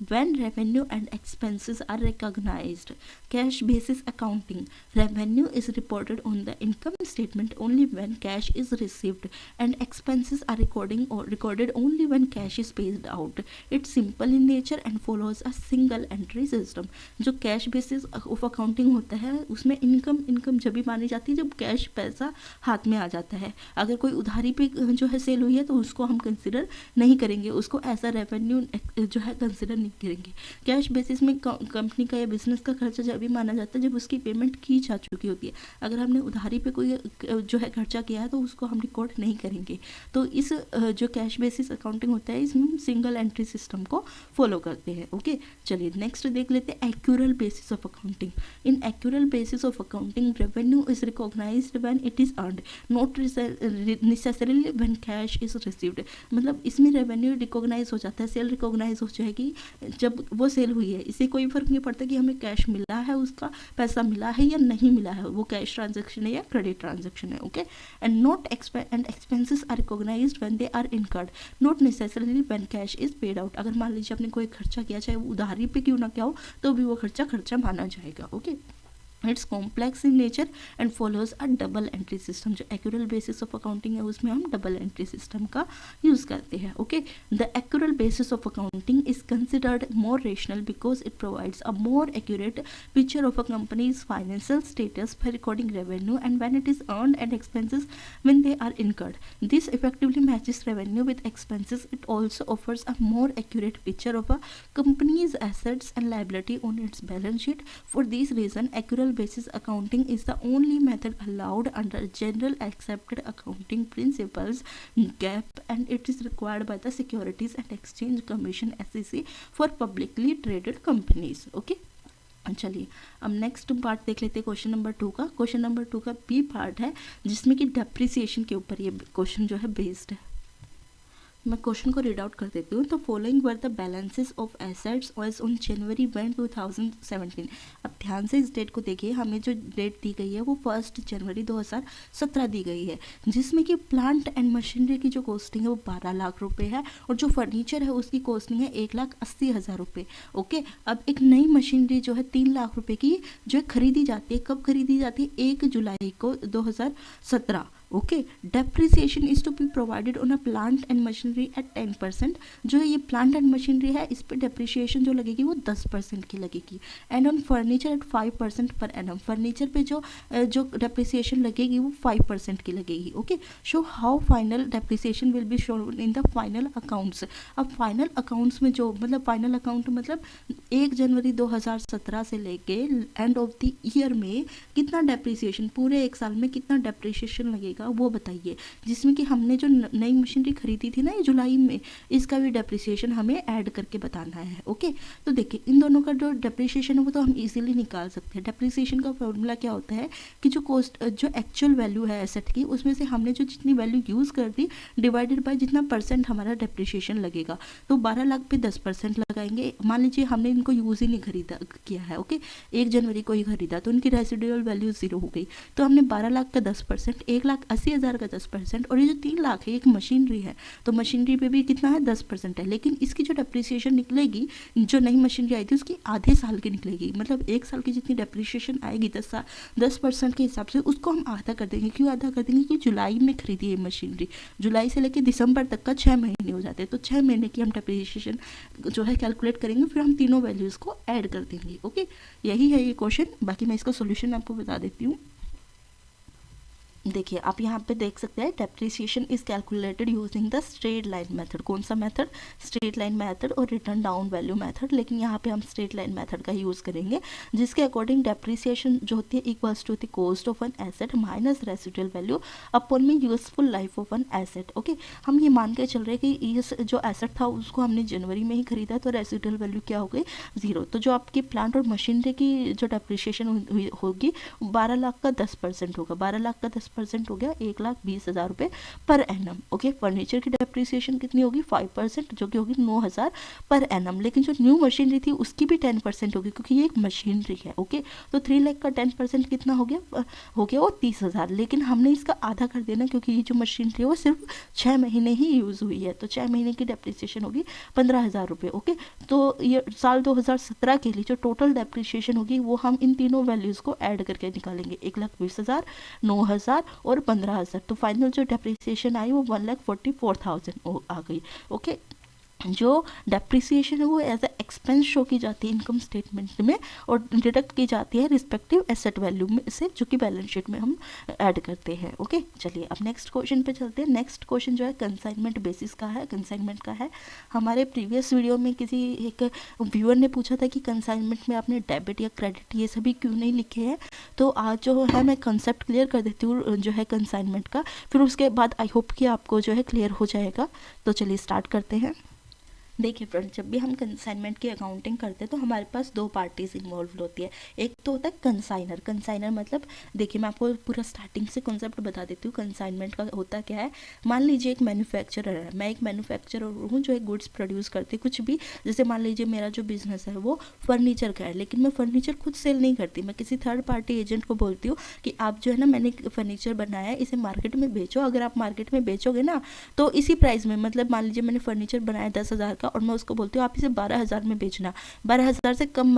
when revenue and expenses are recognized. Cash basis accounting, revenue is reported on the income statement only when cash is received and expenses are recorded only when cash is paid out. It's simple in nature and follows a single entry system. जो cash basis of accounting होता है उसमें income जब भी मानी जाती है जब कैश पैसा हाथ में आ जाता है। अगर कोई उधारी पे जो है सेल हुई है तो उसको हम कंसिडर नहीं करेंगे, उसको ऐसा रेवेन्यू जो है कंसिडर नहीं करेंगे। कैश बेसिस में कंपनी का या बिजनेस का खर्चा जब भी माना जाता है जब उसकी पेमेंट की जा चुकी होती है। अगर हमने उधारी पे कोई जो है खर्चा किया है तो उसको हम रिकॉर्ड नहीं करेंगे। तो इस जो कैश बेसिस अकाउंटिंग होता है इसमें सिंगल एंट्री सिस्टम को फॉलो करते हैं। ओके, चलिए नेक्स्ट देख लेते हैं accrual basis of accounting. In accrual basis of accounting revenue is recognized when it is earned, not necessarily when cash is received. मतलब इसमें रेवेन्यू रिकॉग्नाइज हो जाता है, सेल रिकॉग्नाइज हो जाएगी जब वो सेल हुई है। इससे कोई फर्क नहीं पड़ता कि हमें कैश मिला है, उसका पैसा मिला है या नहीं मिला है, वो कैश ट्रांजैक्शन है या क्रेडिट ट्रांजैक्शन है। Okay, and not and expenses are recognised when they are incurred, not necessarily when cash is paid out. अगर मान लीजिए आपने कोई खर्चा किया चाहे वो उधारी पे क्यों ना क्या हो तो भी वो खर्चा माना जाएगा। Okay, it's complex in nature and follows a double entry system. जो एक्यूरल बेसिस ऑफ अकाउंटिंग है उसमें हम डबल एंट्री सिस्टम का यूज़ करते हैं। Okay, the accrual basis of accounting is considered more rational because it provides a more accurate picture of a companies financial status by recording revenue and when it is earned and expenses when they are incurred. This effectively matches revenue with expenses. It also offers a more accurate picture of a company's assets and liability on its balance sheet. For this reason, accurate basis accounting is the only method allowed under general accepted accounting principles GAAP and it is required by the Securities and Exchange Commission SEC for publicly traded companies. Okay, चलिए अब next part देख लेते हैं question number 2 का। Question number 2 का B part है जिसमें कि डेप्रिसिएशन के ऊपर ये क्वेश्चन जो है बेस्ड है। मैं क्वेश्चन को रीड आउट कर देती हूँ। तो following were the balances of assets as on January 1, 2017। अब ध्यान से इस डेट को देखिए, हमें जो डेट दी गई है वो 1 जनवरी 2017 दी गई है, जिसमें कि प्लांट एंड मशीनरी की जो कॉस्टिंग है वो 12 लाख रुपए है और जो फर्नीचर है उसकी कॉस्टिंग है 1,80,000 रुपये। ओके, अब एक नई मशीनरी जो है 3 लाख रुपये की जो है खरीदी जाती है। कब खरीदी जाती है? 1 जुलाई को 2017। Okay. Depreciation is to be provided on a plant and machinery at 10%। जो ये प्लांट एंड मशीनरी है इस पर डेप्रिसिएशन जो लगेगी वो 10% की लगेगी। And on furniture eight 5% per annum. Furniture पे जो डेप्रिसिएशन लगेगी वो 5% की लगेगी। Okay. Show how final depreciation will be shown in the final accounts. अब फाइनल अकाउंट्स में जो मतलब फाइनल अकाउंट मतलब 1 जनवरी 2017 से लेके एंड ऑफ द ईयर में कितना डेप्रिसिएशन, पूरे एक साल में कितना डेप्रिसिएशन लगेगा वो बताइए। जिसमें कि हमने जो नई मशीनरी खरीदी थी ना ये जुलाई में, इसका भी डेप्रिसिएशन हमें ऐड करके बताना है। ओके। तो देखिए इन दोनों का जो डेप्रिसिएशन है वो तो हम इजीली निकाल सकते हैं। डेप्रिसिएशन का फॉर्मूला क्या होता है कि जो एक्चुअल वैल्यू है एसेट की उसमें से हमने जो जितनी वैल्यू यूज़ कर दी डिवाइडेड बाय जितना परसेंट हमारा डेप्रिसिएशन लगेगा। तो 12 लाख पे 10% लगाएंगे। मान लीजिए हमने इनको यूज़ ही नहीं खरीदा किया है। ओके। 1 जनवरी को ही खरीदा तो उनकी रेसिडुअल वैल्यू 0 हो गई। तो हमने 12 लाख का 10%, 1,80,000 का 10%, और ये जो 3 लाख है एक मशीनरी है तो मशीनरी पे भी कितना है 10% है। लेकिन इसकी जो डेप्रिसिएशन निकलेगी जो नई मशीनरी आई थी उसकी आधे साल की निकलेगी। मतलब 1 साल की जितनी डेप्रिसिएशन आएगी 10% के हिसाब से उसको हम आधा कर देंगे। क्यों आधा कर देंगे? क्योंकि जुलाई में खरीदी है मशीनरी, जुलाई से लेकर दिसंबर तक का 6 महीने हो जाते हैं। तो 6 महीने की हम डेप्रिसिएशन जो है कैलकुलेट करेंगे, फिर हम तीनों वैल्यूज़ को ऐड कर देंगे। ओके। यही है ये क्वेश्चन। बाकी मैं इसका सोल्यूशन आपको बता देती हूँ। देखिए आप यहाँ पे देख सकते हैं depreciation is calculated using the straight line method. कौन सा मेथड? स्ट्रेट लाइन मेथड और रिटर्न डाउन वैल्यू मेथड। लेकिन यहाँ पे हम स्ट्रेट लाइन मेथड का यूज़ करेंगे जिसके अकॉर्डिंग डेप्रिसिएशन जो होती है equals to the cost of an asset minus residual value upon में useful life of an asset. Okay. हम ये मान के चल रहे हैं कि ये जो एसेट था उसको हमने जनवरी में ही खरीदा तो रेसिडुअल वैल्यू क्या हो गई? 0। तो जो आपकी प्लांट और मशीनरी की जो डेप्रिसिएशन होगी 12 लाख का 10% होगा। 12 लाख का 10% हो गया 1,20,000 रुपये पर एनम। ओके। फर्नीचर की डेप्रिसिएशन कितनी होगी? 5% जो कि होगी 9,000 पर एनम। लेकिन जो न्यू मशीनरी थी उसकी भी 10% होगी क्योंकि ये एक मशीनरी है। ओके। तो 3 लाख का 10% कितना हो गया? हो गया वो 30,000। लेकिन हमने इसका आधा कर देना क्योंकि ये जो मशीनरी है वो सिर्फ 6 महीने ही यूज़ हुई है। तो 6 महीने की डेप्रिसिएशन होगी 15,000 रुपये। ओके। तो ये साल 2017 के लिए जो टोटल डेप्रिसिएशन होगी वो हम इन तीनों वैल्यूज़ को ऐड करके निकालेंगे। 1,20,000, 9,000 और 15,000। तो फाइनल जो डेप्रिसिएशन आई वो 1,44,000 आ गई। ओके। जो डेप्रिसिएशन है वो एज ए एक्सपेंस शो की जाती है इनकम स्टेटमेंट में और डिडक्ट की जाती है रिस्पेक्टिव एसेट वैल्यू में से जो कि बैलेंस शीट में हम ऐड करते हैं। ओके। चलिए अब नेक्स्ट क्वेश्चन पे चलते हैं। नेक्स्ट क्वेश्चन जो है कंसाइनमेंट बेसिस का है, कंसाइनमेंट का है। हमारे प्रीवियस वीडियो में किसी एक व्यूअर ने पूछा था कि कंसाइनमेंट में आपने डेबिट या क्रेडिट ये सभी क्यों नहीं लिखे हैं। तो आज जो है मैं कंसेप्ट क्लियर कर देती हूँ जो है कंसाइनमेंट का, फिर उसके बाद आई होप कि आपको जो है क्लियर हो जाएगा। तो चलिए स्टार्ट करते हैं। देखिए फ्रेंड्स, जब भी हम कंसाइनमेंट की अकाउंटिंग करते हैं तो हमारे पास 2 पार्टीज इन्वॉल्व होती है। एक तो होता है कंसाइनर। कंसाइनर मतलब देखिए मैं आपको पूरा स्टार्टिंग से कॉन्सेप्ट बता देती हूँ। कंसाइनमेंट का होता क्या है, मान लीजिए एक मैन्युफैक्चरर है, मैं एक मैन्युफैक्चरर हूँ जो एक गुड्स प्रोड्यूस करती है कुछ भी। जैसे मान लीजिए मेरा जो बिजनेस है वो फर्नीचर का है, लेकिन मैं फर्नीचर खुद सेल नहीं करती, मैं किसी थर्ड पार्टी एजेंट को बोलती हूँ कि आप जो है ना मैंने फर्नीचर बनाया है इसे मार्केट में बेचो। अगर आप मार्केट में बेचोगे ना तो इसी प्राइस में, मतलब मान लीजिए मैंने फर्नीचर बनाया 10,000 का और मैं उसको बोलती हूँ आप इसे 12,000 में बेचना, 12,000 से कम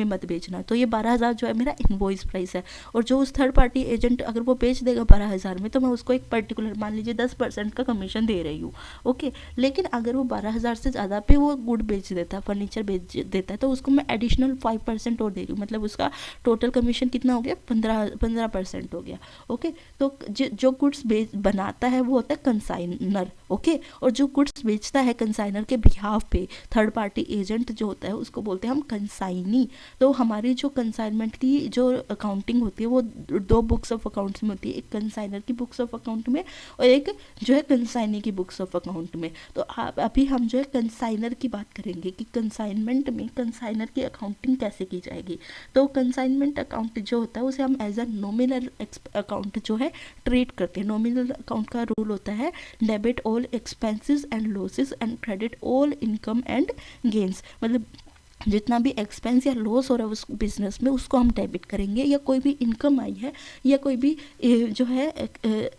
मत बेचना। तो ये 12,000 जो है मेरा इनवॉइस प्राइस है। और जो उस थर्ड पार्टी एजेंट अगर वो बेच देगा 12,000 में तो मैं उसको एक पर्टिकुलर मान लीजिए 10% का कमीशन दे रही हूँ। ओके। लेकिन अगर वो 12,000 से ज़्यादा पे वो गुड बेच देता है, फर्नीचर बेच देता है, तो उसको मैं एडिशनल 5% और दे रही हूँ। मतलब उसका टोटल कमीशन कितना हो गया? 15% हो गया। ओके। तो जो गुड्स बनाता है वो होता है कंसाइनर। ओके। और जो गुड्स बेचता है कंसाइनर के बिहाफ पे थर्ड पार्टी एजेंट जो होता है उसको बोलते हैं हम कंसाइनी। तो हमारी जो कंसाइनमेंट की जो अकाउंटिंग होती है वो 2 बुक्स ऑफ अकाउंट्स में होती है, एक कंसाइनर की बुक्स ऑफ अकाउंट में और एक जो है कंसाइनी की बुक्स ऑफ अकाउंट में। तो अभी हम जो है कंसाइनर की बात करेंगे कि कंसाइनमेंट में कंसाइनर की अकाउंटिंग कैसे की जाएगी। तो कंसाइनमेंट अकाउंट जो होता है उसे हम एज अ नॉमिनल अकाउंट जो है ट्रीट करते हैं। नॉमिनल अकाउंट का रूल होता है debit all expenses and losses and credit all income and gains. मतलब जितना भी एक्सपेंस या लॉस हो रहा है उस बिजनेस में उसको हम डेबिट करेंगे, या कोई भी इनकम आई है या कोई भी जो है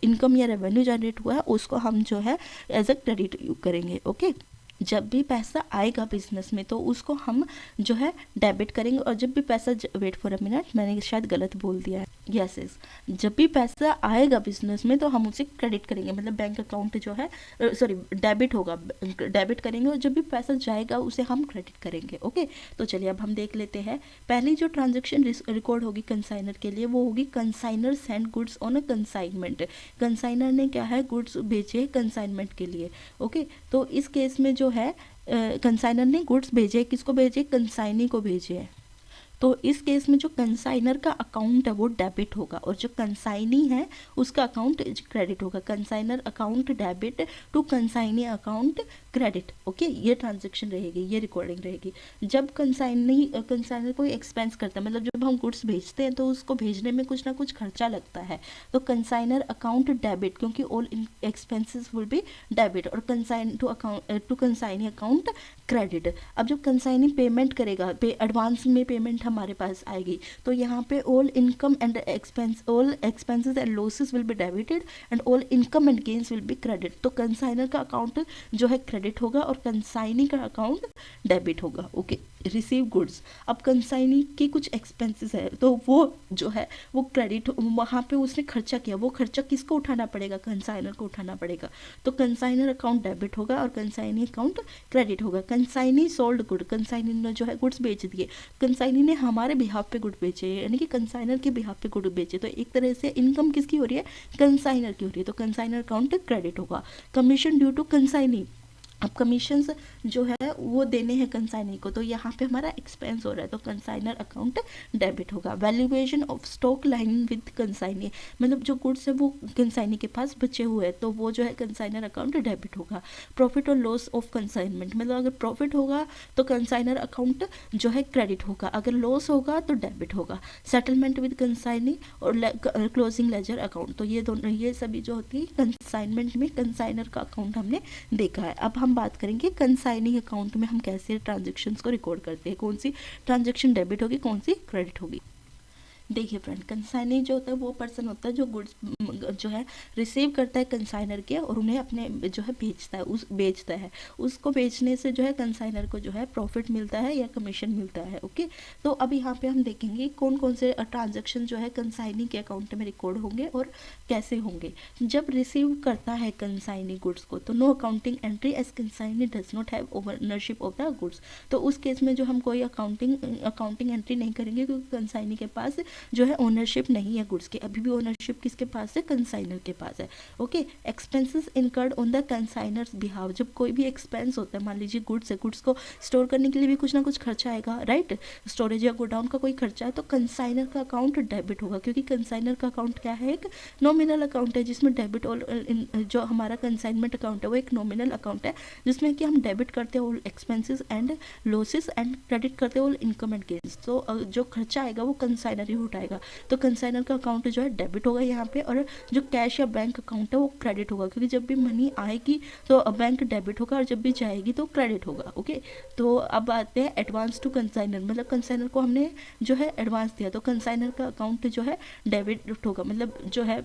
इनकम या रेवेन्यू जनरेट हुआ है उसको हम जो है एज अ क्रेडिट करेंगे। ओके। जब भी पैसा आएगा बिजनेस में तो उसको हम जो है डेबिट करेंगे, और जब भी पैसा, वेट फॉर अ मिनट, मैंने शायद गलत बोल दिया है, यस यस, जब भी पैसा आएगा बिजनेस में तो हम उसे क्रेडिट करेंगे, मतलब बैंक अकाउंट जो है, सॉरी डेबिट होगा, डेबिट करेंगे, और जब भी पैसा जाएगा उसे हम क्रेडिट करेंगे। ओके, तो चलिए अब हम देख लेते हैं। पहली जो ट्रांजेक्शन रिकॉर्ड होगी कंसाइनर के लिए वो होगी consignor send goods on a consignment. Consignor ने क्या है, गुड्स भेजे कंसाइनमेंट के लिए। ओके, तो इस केस में जो है कंसाइनर ने गुड्स भेजे, किसको भेजे, कंसाइनी को भेजे। तो इस केस में जो कंसाइनर का अकाउंट है वो डेबिट होगा, और जो कंसाइनी है उसका अकाउंट क्रेडिट होगा। Consignor account debit to consignee account credit. Okay, ये ट्रांजेक्शन रहेगी, ये रिकॉर्डिंग रहेगी। जब कंसाइनर कोई एक्सपेंस करता है, मतलब जब हम गुड्स भेजते हैं तो उसको भेजने में कुछ ना कुछ खर्चा लगता है, तो कंसाइनर अकाउंट डेबिट, क्योंकि all expenses will be debit, और consign to consignee account credit. अब जब कंसाइनी पेमेंट करेगा, एडवांस में पेमेंट हमारे पास आएगी, तो यहाँ पे all income and expense, all expenses and losses will be debited and all income and gains will be credit. तो कंसाइनर का अकाउंट जो है क्रेडिट होगा और कंसाइनी का अकाउंट डेबिट होगा। ओके, रिसीव गुड्स, अब कंसाइनी की कुछ एक्सपेंसेस है तो वो जो है वो क्रेडिट, वहाँ पे उसने खर्चा किया, वो खर्चा किसको उठाना पड़ेगा, कंसाइनर को उठाना पड़ेगा। तो कंसाइनर अकाउंट डेबिट होगा और कंसाइनी अकाउंट क्रेडिट होगा। कंसाइनी सोल्ड गुड, कंसाइनी ने जो है गुड्स बेच दिए, कंसाइनी ने हमारे बिहाफ पे गुड बेचे, यानी कि कंसाइनर के बिहाफ पे गुड बेचे, तो एक तरह से इनकम किसकी हो रही है, कंसाइनर की हो रही है, तो कंसाइनर अकाउंट क्रेडिट होगा। कमीशन ड्यू टू कंसाइनी, अब कमीशंस जो है वो देने हैं कंसाइनी को, तो यहाँ पे हमारा एक्सपेंस हो रहा है, तो कंसाइनर अकाउंट डेबिट होगा। Valuation of stock line with consignee, मतलब जो गुड्स है वो कंसाइनी के पास बचे हुए हैं, तो वो जो है कंसाइनर अकाउंट डेबिट होगा। प्रॉफिट और लॉस ऑफ कंसाइनमेंट, मतलब अगर प्रॉफिट होगा तो कंसाइनर अकाउंट जो है क्रेडिट होगा, अगर लॉस होगा तो डेबिट होगा। सेटलमेंट विद कंसाइनी और क्लोजिंग लेजर अकाउंट, तो ये दोनों, ये सभी जो होती है कंसाइनमेंट में कंसाइनर का अकाउंट हमने देखा है। अब हम बात करेंगे कंसाइनिंग अकाउंट में हम कैसे ट्रांजैक्शंस को रिकॉर्ड करते हैं, कौन सी ट्रांजैक्शन डेबिट होगी, कौन सी क्रेडिट होगी। देखिए फ्रेंड, कंसाइनी जो होता है वो पर्सन होता है जो गुड्स जो है रिसीव करता है कंसाइनर के और उन्हें अपने जो है बेचता है, उसको बेचने से जो है कंसाइनर को जो है प्रॉफिट मिलता है या कमीशन मिलता है। ओके, तो अब यहाँ पे हम देखेंगे कौन कौन से ट्रांजैक्शन जो है कंसाइनी के अकाउंट में रिकॉर्ड होंगे और कैसे होंगे। जब रिसीव करता है कंसाइनी गुड्स को तो no accounting entry as consignee does not have ownership of the goods, तो उस केस में जो हम कोई अकाउंटिंग एंट्री नहीं करेंगे, क्योंकि कंसाइनी के पास जो है ओनरशिप नहीं है गुड्स की, अभी भी ओनरशिप किसके पास है, कंसाइनर के पास है। Okay, expenses incurred on the consignors बिहाव, जब कोई भी एक्सपेंस होता है, मान लीजिए गुड्स है, गुड्स को स्टोर करने के लिए भी कुछ ना कुछ खर्चा आएगा, राइट, स्टोरेज या गोडाउन का कोई खर्चा है, तो कंसाइनर का अकाउंट डेबिट होगा, क्योंकि कंसाइनर का अकाउंट क्या है, एक नॉमिनल अकाउंट है जिसमें डेबिट और जो हमारा कंसाइनमेंट अकाउंट है वो एक नॉमिनल अकाउंट है जिसमें कि हम डेबिट करते हैं all expenses and losses and credit करते हैं ऑल इनकम एंड गेन्स, तो जो खर्चा आएगा वो कंसाइनर ही उठाएगा, तो कंसाइनर का अकाउंट जो है डेबिट होगा यहाँ पे, और जो कैश या बैंक अकाउंट है वो क्रेडिट होगा, क्योंकि जब भी मनी आएगी तो बैंक डेबिट होगा और जब भी जाएगी तो क्रेडिट होगा। ओके, तो अब आते हैं एडवांस टू कंसाइनर, मतलब कंसाइनर को हमने जो है एडवांस दिया तो कंसाइनर का अकाउंट जो है डेबिट होगा, मतलब जो है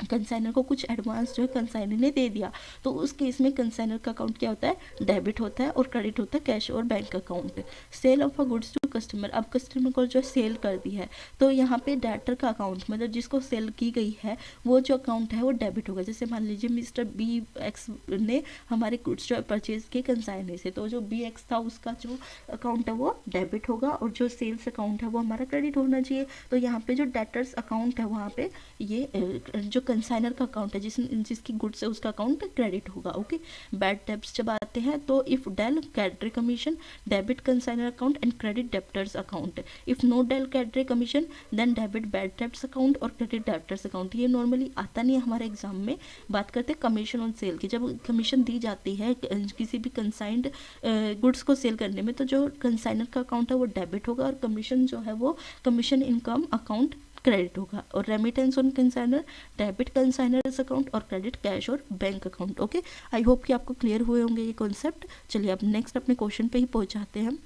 कंसाइनर को कुछ एडवांस जो है कंसाइनर ने दे दिया, तो उस केस में कंसाइनर का अकाउंट क्या होता है, डेबिट होता है, और क्रेडिट होता है कैश और bank account. Sale of a goods to customer, अब कस्टमर को जो सेल कर दी है तो यहाँ पे डेटर का अकाउंट, मतलब जिसको सेल की गई है वो जो अकाउंट है वो डेबिट होगा। जैसे मान लीजिए मिस्टर बी एक्स ने हमारे गुड्स जो परचेज किए कंसाइनर से, तो जो बी एक्स था उसका जो अकाउंट है वो डेबिट होगा और जो सेल्स अकाउंट है वो हमारा क्रेडिट होना चाहिए। तो यहाँ पे जो डेटर्स अकाउंट है वहाँ पे ये जो कंसाइनर का अकाउंट है जिसकी गुड्स है उसका अकाउंट क्रेडिट होगा। ओके, बैड डेब्ट्स जब आते हैं तो if del credere commission debit consignor account and credit debtors account, if no del credere commission then debit bad debts account और क्रेडिट डेब्टर्स अकाउंट। ये नॉर्मली आता नहीं है हमारे एग्जाम में। बात करते हैं कमीशन ऑन सेल की, जब कमीशन दी जाती है किसी भी कंसाइंड गुड्स को सेल करने में तो जो कंसाइनर का अकाउंट है वो डेबिट होगा और कमीशन जो है वो कमीशन इनकम अकाउंट क्रेडिट होगा। और remittance on consignor debit consignor's account और क्रेडिट कैश और bank account. Okay, I hope कि आपको क्लियर हुए होंगे ये कॉन्सेप्ट। चलिए अब नेक्स्ट अपने क्वेश्चन पे ही पहुंच जाते हैं हम।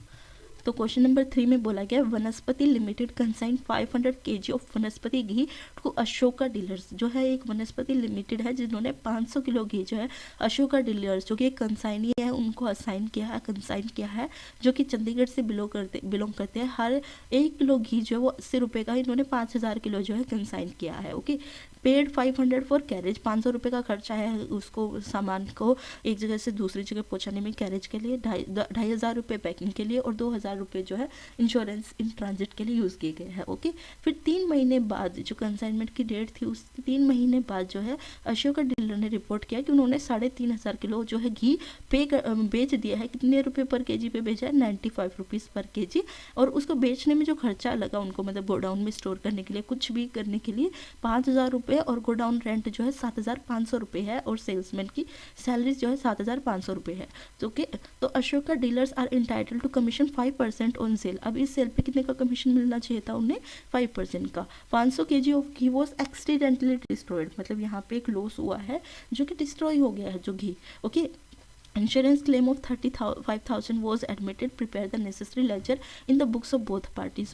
तो क्वेश्चन नंबर 3 में बोला गया वनस्पति लिमिटेड कंसाइन 500 kg ऑफ वनस्पति घी टू अशोका डीलर्स। जो है एक वनस्पति लिमिटेड है जिन्होंने 500 किलो घी जो है अशोका डीलर्स जो कि एक कंसाइनी है उनको असाइन किया है, कंसाइन किया है, जो कि चंडीगढ़ से बिलोंग करते हैं। हर 1 किलो घी जो है वो 80 रुपये का, इन्होंने 5000 किलो जो है कंसाइन किया है। ओके, पेड 500 फॉर कैरेज, 500 रुपये का खर्चा है उसको सामान को एक जगह से दूसरी जगह पहुंचाने में कैरेज के लिए, 2500 रुपये पैकिंग के लिए और 2000 रुपये जो है इंश्योरेंस इन ट्रांजिट के लिए यूज़ किए गए हैं। ओके, फिर 3 महीने बाद जो कंसाइनमेंट की डेट थी उस 3 महीने बाद जो है अशोका डीलर ने रिपोर्ट किया कि उन्होंने 3500 किलो जो है घी बेच दिया है। कितने रुपये पर केजी पे बेचा है? 95 रुपीज़ पर केजी। और उसको बेचने में जो खर्चा लगा उनको, मतलब गोडाउन में स्टोर करने के लिए, कुछ भी करने के लिए 5000 रुपये, और गोडाउन रेंट जो है 7500 रुपये है, और सेल्समैन की सैलरी जो है 7500 रुपये है। तो Ashoka dealers are entitled to commission 5% on sale. अब इस सेल पे कितने का कमीशन मिलना चाहिए था उन्हें? 5% का। 500 kg of ghee was accidentally destroyed, मतलब यहाँ पे एक लॉस हुआ है जो कि डिस्ट्रॉय हो गया है जो घी। Okay, insurance claim of 35,000 was admitted, prepare the necessary ledger in the books of both parties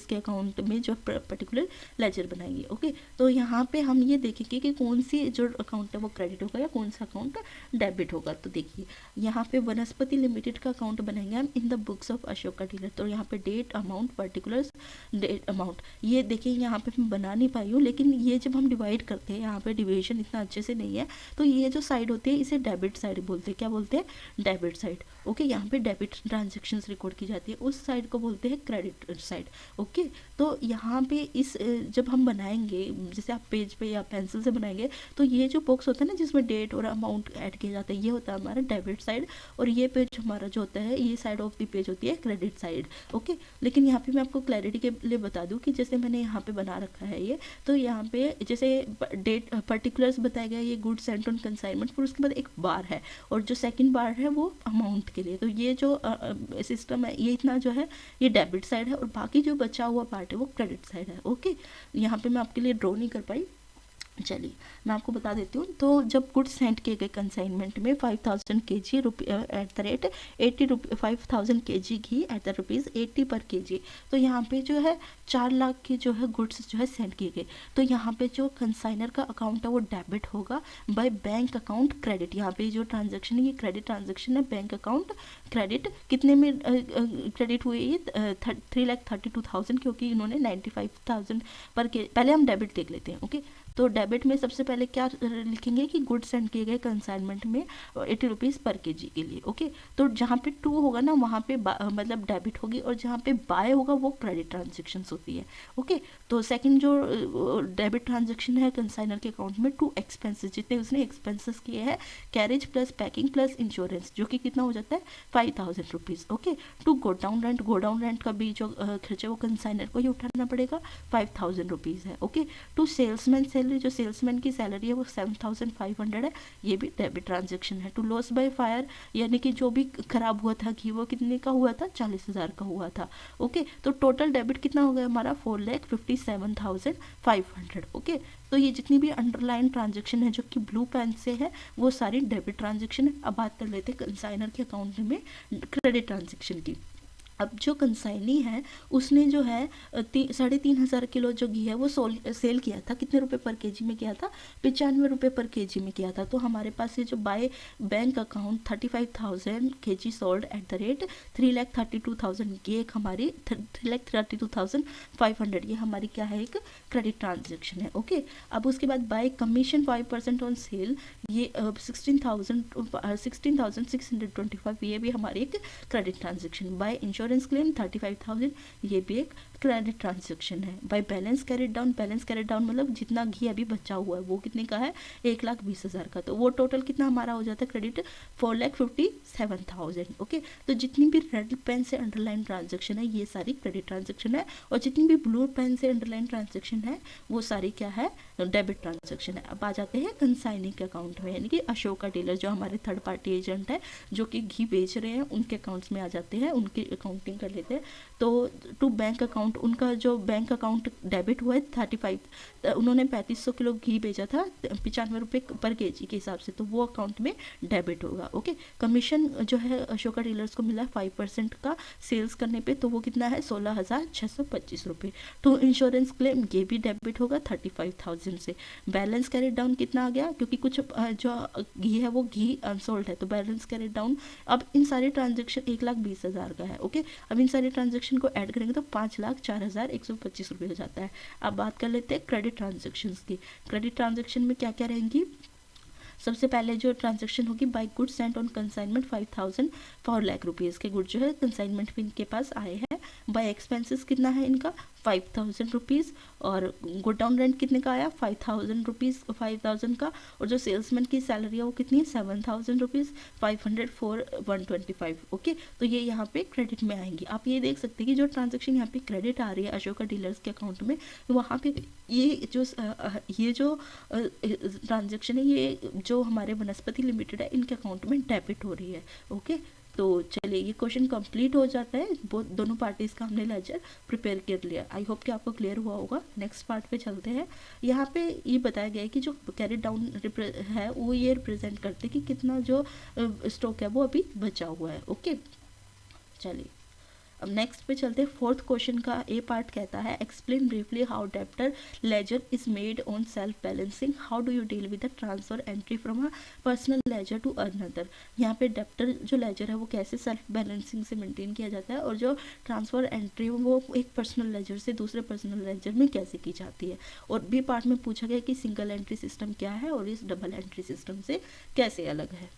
के अकाउंट में जो पर्टिकुलर लेजर बनाएंगे। ओके, तो यहाँ पे हम ये देखेंगे कि कौन सी जो अकाउंट है वो क्रेडिट होगा या कौन सा अकाउंट डेबिट होगा। तो देखिए यहाँ पे वनस्पति लिमिटेड का अकाउंट बनाएंगे हम in the books of Ashoka dealer. तो यहाँ पे date amount, particulars, date amount, ये देखिए यहाँ पे मैं बना नहीं पाई हूँ, लेकिन ये जब हम डिवाइड करते हैं, यहाँ पे डिविजन इतना अच्छे से नहीं है, तो ये जो साइड होती है इसे डेबिट साइड बोलते हैं। क्या बोलते हैं? Debit side. ओके, यहाँ पे डेबिट ट्रांजैक्शंस रिकॉर्ड की जाती है, उस साइड को बोलते हैं क्रेडिट साइड। ओके, तो यहाँ पे इस जब हम बनाएंगे, जैसे आप पेज पे या पेंसिल से बनाएंगे, तो ये जो बॉक्स होता है ना जिसमें डेट और अमाउंट ऐड किया जाता है, ये होता है हमारा डेबिट साइड, और ये पेज हमारा जो होता है, ये साइड ऑफ द पेज होती है क्रेडिट साइड। ओके, लेकिन यहाँ पे मैं आपको क्लैरिटी के लिए बता दूँ कि जैसे मैंने यहाँ पे बना रखा है ये, तो यहाँ पे जैसे डेट पर्टिकुलर्स बताया गया, ये गुड्स सेंट ऑन कंसाइनमेंट, फिर उसके बाद एक बार है, और जो सेकंड बार है वो अमाउंट के लिए। तो ये जो सिस्टम है, ये इतना जो है ये डेबिट साइड है, और बाकी जो बचा हुआ पार्ट है वो क्रेडिट साइड है। ओके, यहाँ पे मैं आपके लिए ड्रॉ नहीं कर पाई, चलिए मैं आपको बता देती हूँ। तो जब गुड्स सेंड किए गए कंसाइनमेंट में 5000 kg at the rate 5000 kg ghee at the ₹80 पर kg, तो यहाँ पे जो है 4 लाख के जो है गुड्स जो है सेंड किए गए। तो यहाँ पे जो कंसाइनर का अकाउंट है वो डेबिट होगा बाय बैंक अकाउंट क्रेडिट। यहाँ पे जो ट्रांजेक्शन है ये क्रेडिट ट्रांजेक्शन है, बैंक अकाउंट क्रेडिट। कितने में क्रेडिट हुई? ये 3,32,000, क्योंकि इन्होंने 95,000 पर के, पहले हम डेबिट देख लेते हैं। ओके, तो डेबिट में सबसे पहले क्या लिखेंगे कि गुड सेंड किए गए कंसाइनमेंट में 80 रुपीज़ पर केजी के लिए। ओके, तो जहाँ पे 2 होगा ना वहाँ पे मतलब डेबिट होगी, और जहाँ पे बाय होगा वो क्रेडिट ट्रांजेक्शन होती है। ओके, तो सेकंड जो डेबिट ट्रांजेक्शन है कंसाइनर के अकाउंट में, 2 एक्सपेंसेस, जितने उसने एक्सपेंसेस किए हैं, carriage plus packing plus insurance, जो कि कितना हो जाता है 5000 रुपीज़। ओके, 2 गोडाउन रेंट का भी जो खर्चा वो कंसाइनर को ही उठाना पड़ेगा, 5000 रुपीज़ है। ओके, 2 सेल्समैन जो सेल्समैन की सैलरी है वो 7500 है, ये भी डेबिट ट्रांजैक्शन है। टू लॉस बाय फायर, यानी कि जो भी खराब हुआ था घी वो कितने का हुआ था? 40,000 का हुआ था। ओके, तो टोटल डेबिट कितना हो गया हमारा? 4,57,500। ओके, तो ये जितनी भी अंडरलाइन ट्रांजैक्शन है जो कि ब्लू पेन से है वो सारी डेबिट ट्रांजैक्शन है। अब बात कर लेते हैं कंसाइनर के अकाउंट में क्रेडिट ट्रांजैक्शन की। अब जो कंसाइनी है उसने जो है 3,500 किलो जो घी है वो सेल किया था। कितने रुपए पर केजी में किया था? 95 रुपये पर केजी में किया था। तो हमारे पास ये जो by bank account 35,000 kg sold at the rate 3,32,000, ये एक हमारी 3,32,500, ये हमारी क्या है? एक क्रेडिट ट्रांजेक्शन है। ओके, अब उसके बाद बाय कमीशन 5% ऑन सेल, ये 16,625, ये भी हमारी एक credit transaction. By insurance claim 35,000, ये भी एक क्रेडिट ट्रांजेक्शन है। बाय बैलेंस कैरिड डाउन मतलब जितना घी अभी बचा हुआ है वो कितने का है? 1,20,000 का। तो वो टोटल कितना हमारा हो जाता है क्रेडिट? 4,57,000। ओके, तो जितनी भी रेड पेन से अंडरलाइन ट्रांजेक्शन है ये सारी क्रेडिट ट्रांजेक्शन है, और जितनी भी ब्लू पेन से अंडरलाइन ट्रांजेक्शन है वो सारी क्या है? डेबिट ट्रांजेक्शन है। अब आ जाते हैं कंसाइनी के अकाउंट में, यानी कि अशोका डीलर जो हमारे थर्ड पार्टी एजेंट है जो कि घी बेच रहे हैं उनके अकाउंट्स में आ जाते हैं, उनकी अकाउंटिंग कर लेते हैं। तो टू बैंक अकाउंट अमाउंट, उनका जो बैंक अकाउंट डेबिट हुआ है 35, उन्होंने 3500 किलो घी बेचा था 95 रुपये पर केजी के हिसाब से, तो वो अकाउंट में डेबिट होगा। ओके, कमीशन जो है अशोका डीलर्स को मिला 5% का सेल्स करने पे, तो वो कितना है 16,625 रुपये। टू इंश्योरेंस क्लेम ये भी डेबिट होगा 35,000 से। बैलेंस कैरेट डाउन कितना आ गया, क्योंकि कुछ जो घी है वो घी अनसोल्ड है, तो बैलेंस कैरेट डाउन। अब इन सारे ट्रांजेक्शन 1,20,000 का है। ओके, अब इन सारे ट्रांजेक्शन को ऐड करेंगे तो 5,04,125 रुपये हो जाता है। अब बात कर लेते हैं क्रेडिट ट्रांजेक्शन की। क्रेडिट ट्रांजेक्शन में क्या क्या रहेंगी। सबसे पहले जो ट्रांजैक्शन होगी, by good Saint on consignment 5,000 4 lakh rupees के गुड जो है कंसाइनमेंट पे इनके पास आए हैं। बाई एक्सपेंसेस कितना है इनका 5,000 रुपीज़, और गुड डाउन रेंट कितने का आया 5,000 रुपीज़ 5,000 का, और जो सेल्समैन की सैलरी है वो कितनी है 7,000 रुपीज़ 500 फॉर 125। ओके, तो ये यहाँ पे क्रेडिट में आएंगी। आप ये देख सकते हैं कि जो ट्रांजेक्शन यहाँ पे क्रेडिट आ रही है अशोका डीलर्स के अकाउंट में, वहाँ पे ये जो ट्रांजेक्शन है, ये जो हमारे वनस्पति लिमिटेड है इनके अकाउंट में डेबिट हो रही है। ओके, तो चलिए ये क्वेश्चन कंप्लीट हो जाता है। दोनों पार्टीज़ का हमने लेजर प्रिपेयर कर लिया। आई होप कि आपको क्लियर हुआ होगा। नेक्स्ट पार्ट पे चलते हैं। यहाँ पे ये बताया गया है कि जो कैरेट डाउन है वो ये रिप्रेजेंट करते हैं कि कितना जो स्टॉक है वो अभी बचा हुआ है। ओके, चलिए अब नेक्स्ट पे चलते हैं। फोर्थ क्वेश्चन का ए पार्ट कहता है explain briefly how debtor ledger is made on self balancing, how do you deal with the transfer entry from a personal ledger to another. यहाँ पे डेप्टर जो लेजर है वो कैसे सेल्फ बैलेंसिंग से मेंटेन किया जाता है, और जो ट्रांसफर एंट्री वो एक पर्सनल लेजर से दूसरे पर्सनल लेजर में कैसे की जाती है। और बी पार्ट में पूछा गया कि सिंगल एंट्री सिस्टम क्या है और इस डबल एंट्री सिस्टम से कैसे अलग है।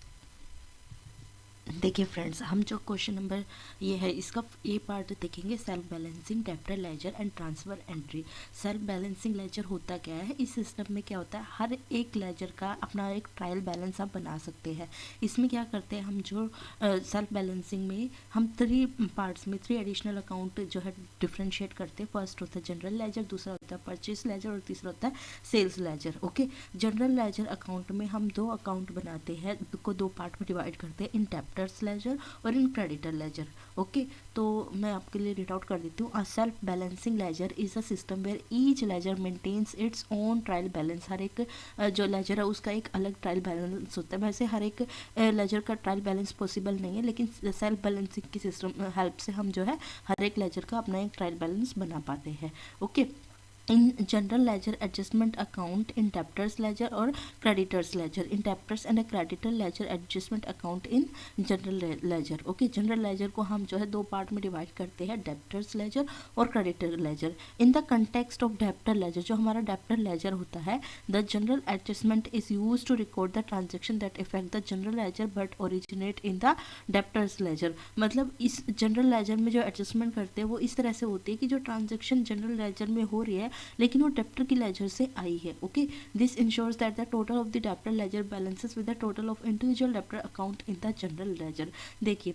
देखिए फ्रेंड्स, हम जो क्वेश्चन नंबर ये है इसका ए पार्ट देखेंगे, self balancing debtor ledger and transfer entry. Self balancing ledger होता क्या है, इस सिस्टम में क्या होता है, हर एक लेजर का अपना एक ट्रायल बैलेंस आप बना सकते हैं। इसमें क्या करते हैं हम, जो सेल्फ बैलेंसिंग में हम 3 पार्ट्स में 3 एडिशनल अकाउंट जो है डिफ्रेंशिएट करते हैं। फर्स्ट होता है जनरल लेजर, दूसरा होता है परचेज लेजर, और तीसरा होता है sales ledger. Okay, general ledger account में हम 2 अकाउंट बनाते हैं, को 2 पार्ट में डिवाइड करते हैं, इन डेप्टर्स लेजर और इन क्रेडिटर लेजर। ओके, तो मैं आपके लिए रीड आउट कर देती हूँ। A self balancing ledger is a system where each ledger maintains its own trial balance. हर एक जो लेजर है उसका एक अलग ट्रायल बैलेंस होता है। वैसे हर एक लेजर का ट्रायल बैलेंस पॉसिबल नहीं है, लेकिन सेल्फ बैलेंसिंग की सिस्टम हेल्प से हम जो है हर एक लेजर का अपना एक ट्रायल बैलेंस बना पाते हैं। Okay, in general ledger adjustment account, in debtors ledger और creditors ledger, in debtors and a creditor ledger adjustment account in general ledger। Okay, general laser को हम जो है 2 पार्ट में डिवाइड करते हैं, डेप्टर्स लेजर और creditor ledger. In the context of debtor ledger, जो हमारा डेप्टर लेजर होता है, the general adjustment is use to record the transaction that effect the general ledger but originate in the debtors ledger. मतलब इस general ledger में जो adjustment करते हैं वो इस तरह से होती है कि जो ट्रांजेक्शन जनरल लेजर में हो रही है लेकिन वो डेप्टर की लेजर से आई है। Okay, this ensures that the total of the debtor ledger balances with the total of individual debtor account in the general ledger. देखिए,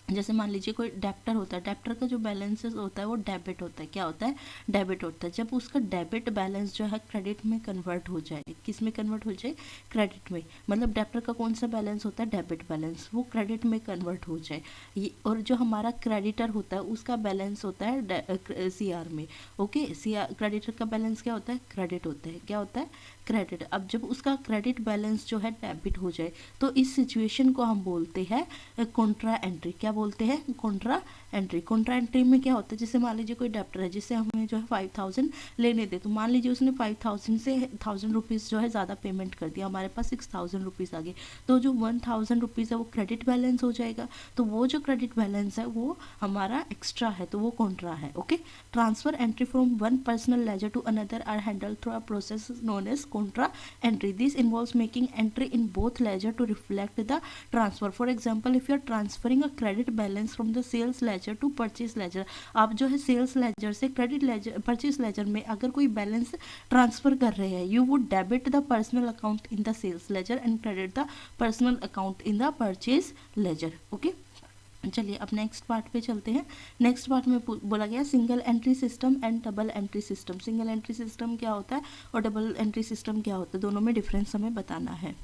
जैसे मान लीजिए कोई डेप्टर होता है, डेप्टर का जो बैलेंस होता है वो डेबिट होता है। क्या होता है, डेबिट होता है। जब उसका डेबिट बैलेंस जो है क्रेडिट में कन्वर्ट हो जाए, किस में कन्वर्ट हो जाए, क्रेडिट में। मतलब डेप्टर का कौन सा बैलेंस होता है, डेबिट बैलेंस, वो क्रेडिट में कन्वर्ट हो जाए। ये, और जो हमारा क्रेडिटर होता है उसका बैलेंस होता है CR में। ओके, क्रेडिटर का बैलेंस क्या होता है, क्रेडिट होता है। क्या होता है, क्रेडिट। अब जब उसका क्रेडिट बैलेंस जो है डेबिट हो जाए तो इस सिचुएशन को हम बोलते हैं कॉन्ट्रा एंट्री। क्या बोलते हैं, कॉन्ट्रा एंट्री। कॉन्ट्रा एंट्री में क्या होता है, जैसे मान लीजिए कोई डेप्टर है जिससे हमें जो है 5,000 लेने दे, तो मान लीजिए उसने 5,000 से 1,000 रुपीज़ जो है ज़्यादा पेमेंट कर दिया, हमारे पास 6,000 रुपीज़ आ गए, तो जो 1,000 रुपीज़ है वो क्रेडिट बैलेंस हो जाएगा। तो वो जो क्रेडिट बैलेंस है वो हमारा एक्स्ट्रा है, तो वो कॉन्ट्रा है। Okay, transfer entry from one personal ledger to another are handled through a process known as contra entry. This involves making entry in both ledger to reflect the transfer. For example, if you are transferring a credit balance from the sales ledger to purchase ledger, आप जो है sales ledger से credit ledger, purchase ledger में अगर कोई balance transfer कर रहे हैं, you would debit the personal account in the sales ledger and credit the personal account in the purchase ledger. Okay, चलिए अब नेक्स्ट पार्ट पे चलते हैं। नेक्स्ट पार्ट में बोला गया single entry system and double entry system. Single entry system क्या होता है और डबल एंट्री सिस्टम क्या होता है, दोनों में डिफरेंस हमें बताना है।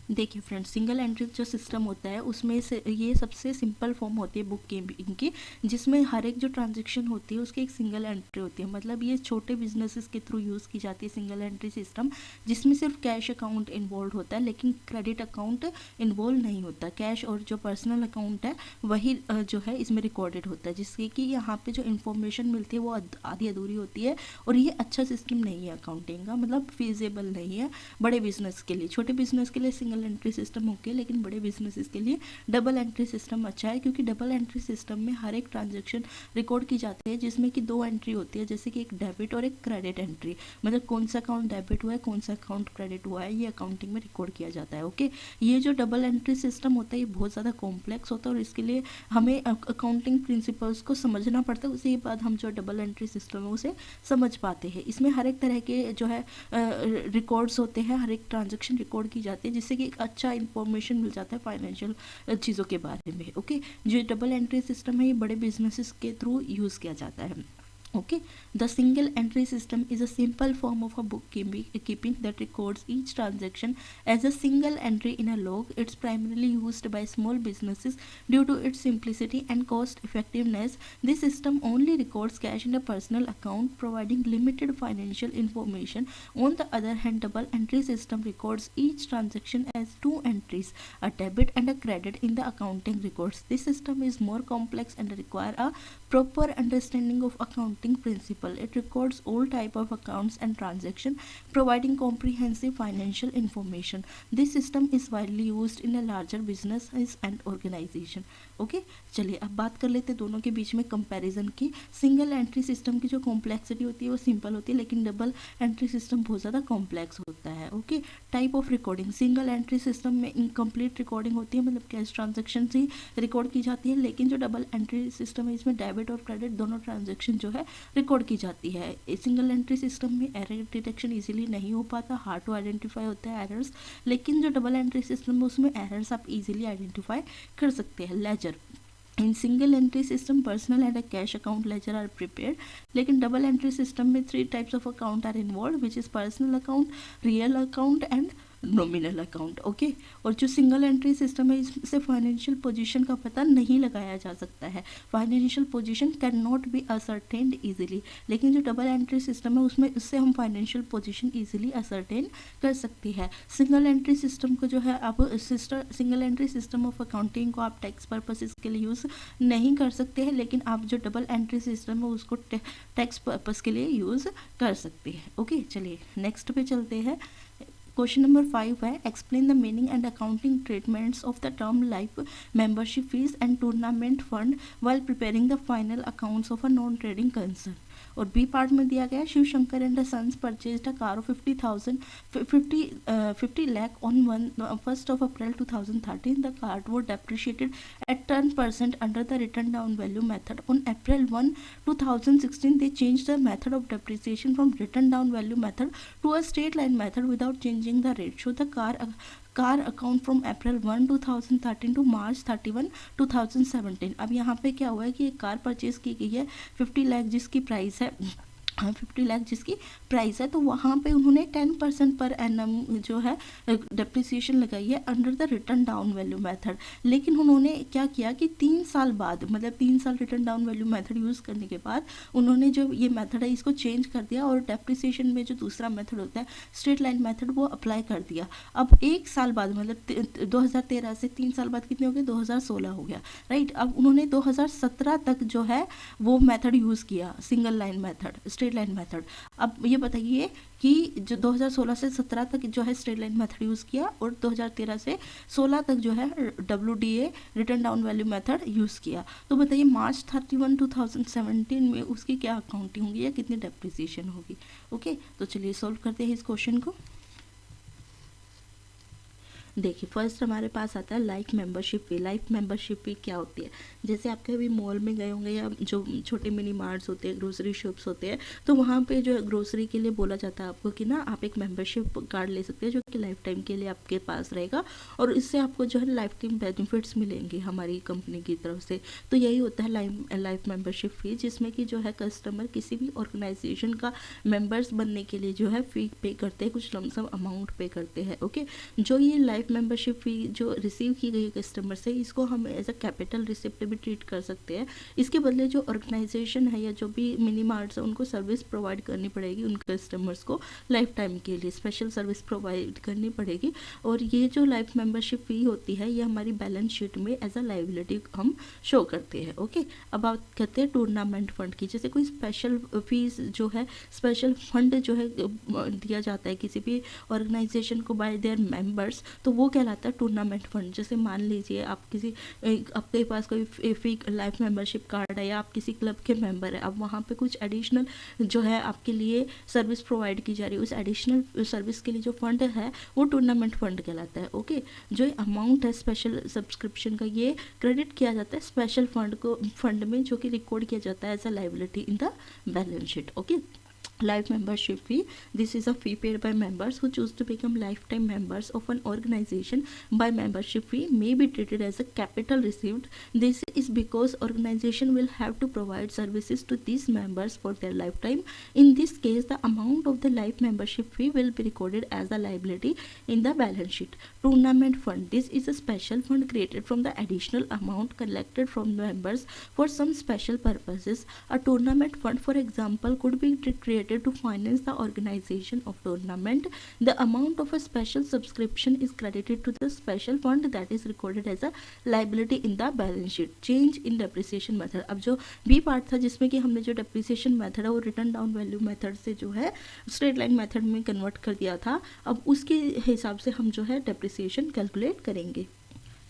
देखिए फ्रेंड्स, सिंगल एंट्री जो सिस्टम होता है उसमें से ये सबसे सिंपल फॉर्म होती है बुक कीपिंग की, जिसमें हर एक जो ट्रांजैक्शन होती है उसकी एक सिंगल एंट्री होती है। मतलब ये छोटे बिजनेसेस के थ्रू यूज़ की जाती है सिंगल एंट्री सिस्टम, जिसमें सिर्फ कैश अकाउंट इन्वॉल्व होता है लेकिन क्रेडिट अकाउंट इन्वॉल्व नहीं होता। कैश और जो पर्सनल अकाउंट है वही जो है इसमें रिकॉर्डेड होता है, जिससे कि यहाँ पे जो इन्फॉर्मेशन मिलती है वो आधी अधूरी होती है। और ये अच्छा सिस्टम नहीं है अकाउंटिंग का, मतलब फिजिबल नहीं है बड़े बिजनेस के लिए। छोटे बिजनेस के लिए सिंगल एंट्री सिस्टम ओके, लेकिन बड़े बिजनेसेस के लिए डबल एंट्री सिस्टम अच्छा है, क्योंकि डबल एंट्री सिस्टम में हर एक ट्रांजैक्शन रिकॉर्ड की जाती है, जिसमें कि 2 एंट्री होती है, जैसे कि एक डेबिट और एक क्रेडिट एंट्री। मतलब कौन सा अकाउंट डेबिट हुआ है, कौन सा अकाउंट क्रेडिट हुआ है, ये अकाउंटिंग में रिकॉर्ड किया जाता है। ओके, ये जो डबल एंट्री सिस्टम होता है ये बहुत ज़्यादा कॉम्प्लेक्स होता है, और इसके लिए हमें अकाउंटिंग प्रिंसिपल्स को समझना पड़ता है। उसके बाद हम जो डबल एंट्री सिस्टम है उसे समझ पाते हैं। इसमें हर एक तरह के जो है रिकॉर्ड्स होते हैं, हर एक ट्रांजैक्शन रिकॉर्ड की जाती है, जिससे कि एक अच्छा इंफॉर्मेशन मिल जाता है फाइनेंशियल चीज़ों के बारे में। ओके, जो डबल एंट्री सिस्टम है ये बड़े बिजनेसेस के थ्रू यूज़ किया जाता है। Okay, the single entry system is a simple form of a bookkeeping that records each transaction as a single entry in a log. It's primarily used by small businesses due to its simplicity and cost effectiveness. This system only records cash in a personal account, providing limited financial information. On the other hand, double entry system records each transaction as 2 entries, a debit and a credit in the accounting records. This system is more complex and require a proper understanding of accounting principle. It records all type of accounts and transaction, providing comprehensive financial information. This system is widely used in a larger businesses and organization. Okay, चलिए अब बात कर लेते हैं दोनों के बीच में comparison की। सिंगल एंट्री सिस्टम की जो कॉम्प्लेक्सिटी होती है वो सिंपल होती है, लेकिन डबल एंट्री सिस्टम बहुत ज़्यादा कॉम्प्लेक्स होता है। Okay, type of recording, single entry system में इनकम्प्लीट रिकॉर्डिंग होती है, मतलब कैश ट्रांजेक्शन ही रिकॉर्ड की जाती है, लेकिन जो डबल एंट्री सिस्टम है इसमें डेबिट और क्रेडिट दोनों ट्रांजेक्शन जो है रिकॉर्ड की जाती है। सिंगल एंट्री सिस्टम में एरर डिटेक्शन इजीली नहीं हो पाता, हार्ड टू आइडेंटिफाई होता है एरर्स, लेकिन जो डबल एंट्री सिस्टम है उसमें एरर्स आप इजीली आइडेंटिफाई कर सकते हैं। Ledger, in single entry system personal and a cash account ledger are prepared, लेकिन डबल एंट्री सिस्टम में 3 types of account are involve, which is personal account, real account and nominal account. Okay, और जो single entry system है इससे financial position का पता नहीं लगाया जा सकता है, financial position can not be ascertained easily, लेकिन जो डबल एंट्री सिस्टम है उसमें इससे हम फाइनेंशियल पोजीशन इजीली असर्टेन कर सकते हैं। सिंगल एंट्री सिस्टम को जो है आप single entry system of accounting को आप टैक्स पर्पसेस के लिए यूज़ नहीं कर सकते हैं, लेकिन आप जो डबल एंट्री सिस्टम है उसको टैक्स पर्पस के लिए यूज़ कर सकते हैं। ओके, चलिए नेक्स्ट पे चलते हैं। क्वेश्चन नंबर 5 है, explain the meaning and accounting treatments of the term life membership fees and tournament fund while preparing the final accounts of a non trading concern. और बी पार्ट में दिया गया, Shiv Shankar and the sons purchased a car of 50 lakh on 1st of April 2013. The car was depreciated at 10% under the written down value method. On April 1, 2016, they changed the method of depreciation from written down value method to a straight line method without changing the rate. So the car account from April 1, 2013 to March 31, 2017। अब यहाँ पे क्या हुआ है कि एक car purchase की गई है 50 लाख जिसकी प्राइस है 50 लाख जिसकी प्राइस है, तो वहाँ पे उन्होंने 10% पर एनम जो है डेप्रिसिएशन लगाई है under the return down value method. लेकिन उन्होंने क्या किया कि 3 साल बाद, मतलब 3 साल return down value method use करने के बाद उन्होंने जो ये मेथड है इसको चेंज कर दिया, और डेप्रिसिएशन में जो दूसरा मेथड होता है स्ट्रेट लाइन मेथड वो अप्लाई कर दिया। अब 1 साल बाद, मतलब 2013 से 3 साल बाद कितने हो गए, 2016 हो गया, राइट। अब उन्होंने 2017 तक जो है वो मेथड यूज़ किया, single line method, straight line method. अब ये बताइए कि जो 2016 से 17 तक जो है स्ट्रेट लाइन मेथड यूज़ किया, और 2013 से 16 तक जो है WDA return down value method use किया। तो बताइए मार्च 31, 2017 में उसकी क्या अकाउंटिंग होगी या कितनी डेप्रिसिएशन होगी। ओके, तो चलिए सॉल्व करते हैं इस क्वेश्चन को। देखिए फर्स्ट हमारे पास आता है life membership fee. Life membership fee क्या होती है, जैसे आप कभी मॉल में गए होंगे या जो छोटे मिनी मार्ट्स होते हैं, ग्रोसरी शॉप्स होते हैं, तो वहाँ पे जो ग्रोसरी के लिए बोला जाता है आपको कि ना आप एक मेंबरशिप कार्ड ले सकते हैं जो कि लाइफ टाइम के लिए आपके पास रहेगा, और इससे आपको जो है लाइफ टाइम बेनिफिट्स मिलेंगे हमारी कंपनी की तरफ से। तो यही होता है लाइफ मेंबरशिप फी, जिसमें कि जो है कस्टमर किसी भी ऑर्गेनाइजेशन का मेंबर्स बनने के लिए जो है फ़ी पे करते हैं, कुछ लमसम अमाउंट पे करते हैं। ओके, जो ये लाइफ लाइफ मेंबरशिप फ़ी जो रिसीव की गई कस्टमर से, इसको हम एज अ कैपिटल रिसिप्ट भी ट्रीट कर सकते हैं। इसके बदले जो ऑर्गेनाइजेशन है या जो भी मिनी मार्ट्स है उनको सर्विस प्रोवाइड करनी पड़ेगी, उन कस्टमर्स को लाइफ टाइम के लिए स्पेशल सर्विस प्रोवाइड करनी पड़ेगी। और ये जो लाइफ मेंबरशिप फ़ी होती है ये हमारी बैलेंस शीट में एज अ लाइबिलिटी हम शो करते हैं। ओके, अब बात करते हैं टूर्नामेंट फंड की। जैसे कोई स्पेशल फीस जो है, स्पेशल फंड जो है दिया जाता है किसी भी ऑर्गेनाइजेशन को बाय देयर मेंबर्स, तो वो कहलाता है टूर्नामेंट फंड। जैसे मान लीजिए आप किसी आपके पास कोई फी लाइफ मेंबरशिप कार्ड है या आप किसी क्लब के मेंबर है, अब वहाँ पे कुछ एडिशनल जो है आपके लिए सर्विस प्रोवाइड की जा रही है, उस एडिशनल सर्विस के लिए जो फंड है वो टूर्नामेंट फंड कहलाता है। ओके, जो अमाउंट है स्पेशल सब्सक्रिप्शन का ये क्रेडिट किया जाता है स्पेशल फंड में, जो कि रिकॉर्ड किया जाता है as a liability in the balance sheet. Okay, life membership fee, this is a fee paid by members who choose to become lifetime members of an organization. By membership fee may be treated as a capital received. This is because organization will have to provide services to these members for their lifetime. In this case, the amount of the life membership fee will be recorded as a liability in the balance sheet. Tournament fund, this is a special fund created from the additional amount collected from members for some special purposes. A tournament fund, for example, could be created to finance the organization of tournament. The amount of a special subscription is credited to the special fund that is recorded as a liability in the balance sheet. Change in depreciation method, अब जो B part था जिसमें कि हमने जो depreciation method है वो return down value method से जो है स्ट्रेट लाइन मेथड में कन्वर्ट कर दिया था, अब उसके हिसाब से हम जो है depreciation कैलकुलेट करेंगे।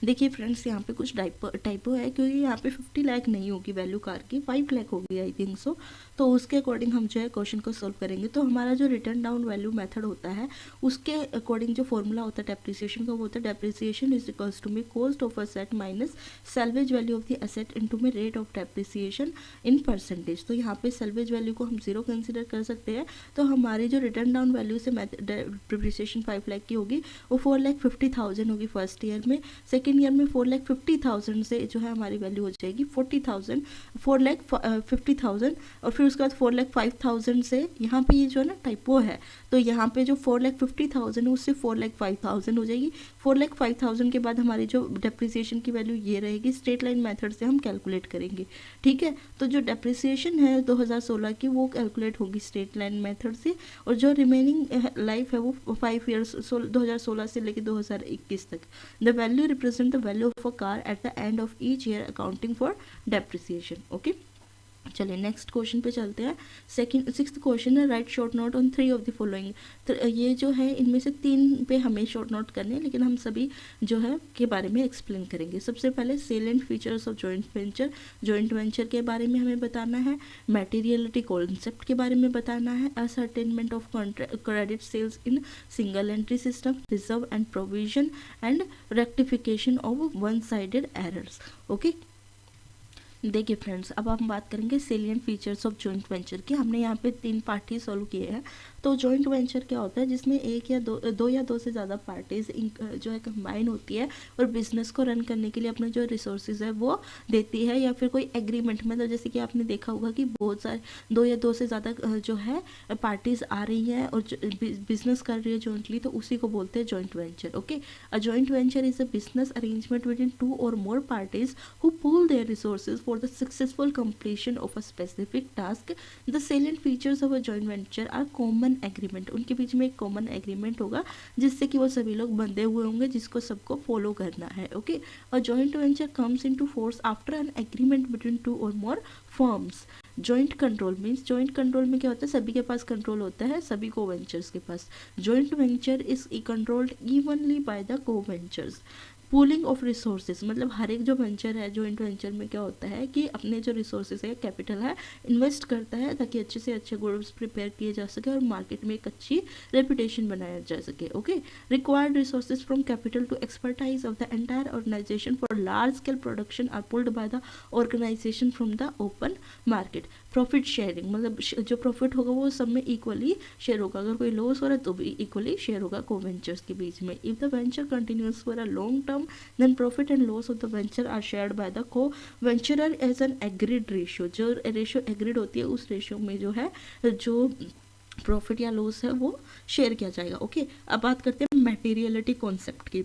देखिए फ्रेंड्स, यहाँ पे कुछ टाइपो है क्योंकि यहाँ पे 50 लाख नहीं होगी वैल्यू कार की, 5 लाख होगी आई थिंक सो। तो उसके अकॉर्डिंग हम जो है क्वेश्चन को सॉल्व करेंगे। तो हमारा जो रिटर्न डाउन वैल्यू मेथड होता है उसके अकॉर्डिंग जो फॉर्मूला होता है डेप्रिसिएशन का वो होता है डेप्रिसिएशन इज इक्वल्स टू में cost of asset minus salvage value of the asset into में rate of depreciation in percentage. तो यहाँ पे सेल्वेज वैल्यू को हम 0 कंसिडर कर सकते हैं। तो हमारी जो रिटर्न डाउन वैल्यू से डेप्रिसिएशन 5 लाख की होगी वो 4,50,000 होगी फर्स्ट ईयर में, सेकेंड ईयर में 4,50,000 से जो है हमारी वैल्यू हो जाएगी 40,000, 4,50,000 और फिर उसके बाद 4,05,000 से यहाँ पे ये जो है ना टाइपो है, तो यहाँ पे जो 4,50,000 है उससे 4,05,000 हो जाएगी। 4,05,000 के बाद हमारी जो डेप्रिसिएशन की वैल्यू ये रहेगी, स्ट्रेट लाइन मेथड से हम कैलकुलेट करेंगे। ठीक है, तो जो डेप्रिसिएशन है 2016 की वो कैलकुलेट होगी स्ट्रेट लाइन मेथड से, और जो रिमेनिंग लाइफ है वो 5 ईयर्स 2016 से लेकर 2021 तक। The value represent the value of a car at the end of each year accounting for depreciation. Okay, चलिए नेक्स्ट क्वेश्चन पे चलते हैं। सिक्स्थ क्वेश्चन है right short note on 3 of the following. तो ये जो है इनमें से 3 पे हमें शॉर्ट नोट करने हैं, लेकिन हम सभी जो है के बारे में एक्सप्लेन करेंगे। सबसे पहले salient features of joint venture, joint venture के बारे में हमें बताना है। मटेरियलिटी कॉन्सेप्ट के बारे में बताना है। Ascertainment of credit sales in single entry system, reserve and provision and rectification of one sided errors. Okay, देखिए फ्रेंड्स, अब हम बात करेंगे salient features of joint venture की। हमने यहाँ पे 3 पार्ट ही सॉल्व किए हैं। तो जॉइंट वेंचर क्या होता है, जिसमें एक या दो से ज़्यादा पार्टीज जो है कंबाइन होती है और बिजनेस को रन करने के लिए अपने जो रिसोर्सेज है वो देती है, या फिर कोई एग्रीमेंट, मतलब जैसे कि आपने देखा होगा कि बहुत सारे 2 से ज़्यादा जो है पार्टीज आ रही हैं और बिजनेस कर रही है जॉइंटली, तो उसी को बोलते हैं joint venture. Okay, a joint venture is a business arrangement between 2 और more parties who pool their resources for the successful completion of a specific task. The salient features of a joint venture are common agreement. उनके बीच में एक common agreement होगा जिससे कि वो सभी लोग बंधे हुए होंगे, जिसको सबको फॉलो करना है। Okay, a joint venture comes into force after an agreement between 2 or more firms. Joint control means, joint control में क्या होता है, सभी के पास कंट्रोल होता है, सभी को वेंचर्स के पास। Joint venture is controlled evenly by the co ventures. Pooling of resources, मतलब हर एक जो वेंचर है जॉइंट वेंचर में क्या होता है कि अपने जो रिसोर्सेज है, कैपिटल है, इन्वेस्ट करता है ताकि अच्छे से अच्छे गुड्स प्रिपेयर किए जा सके और मार्केट में एक अच्छी रेपुटेशन बनाया जा सके। Okay, required resources from capital to expertise of the entire organisation for large scale production are pulled by the organisation from the open market. Profit sharing, मतलब जो प्रॉफिट होगा वो सब में इक्वली शेयर होगा, अगर कोई लॉस हो रहा है तो भी इक्वली शेयर होगा को वेंचर्स के बीच में। If the venture continuous for a long term then profit and loss of the venture are shared by the co-venturer as an agreed ratio। जो रेशियो एग्रीड होती है उस रेशियो में जो है जो प्रॉफिट या लॉस है वो शेयर किया जाएगा। ओके, अब बात करते हैं मटेरियलिटी कॉन्सेप्ट की।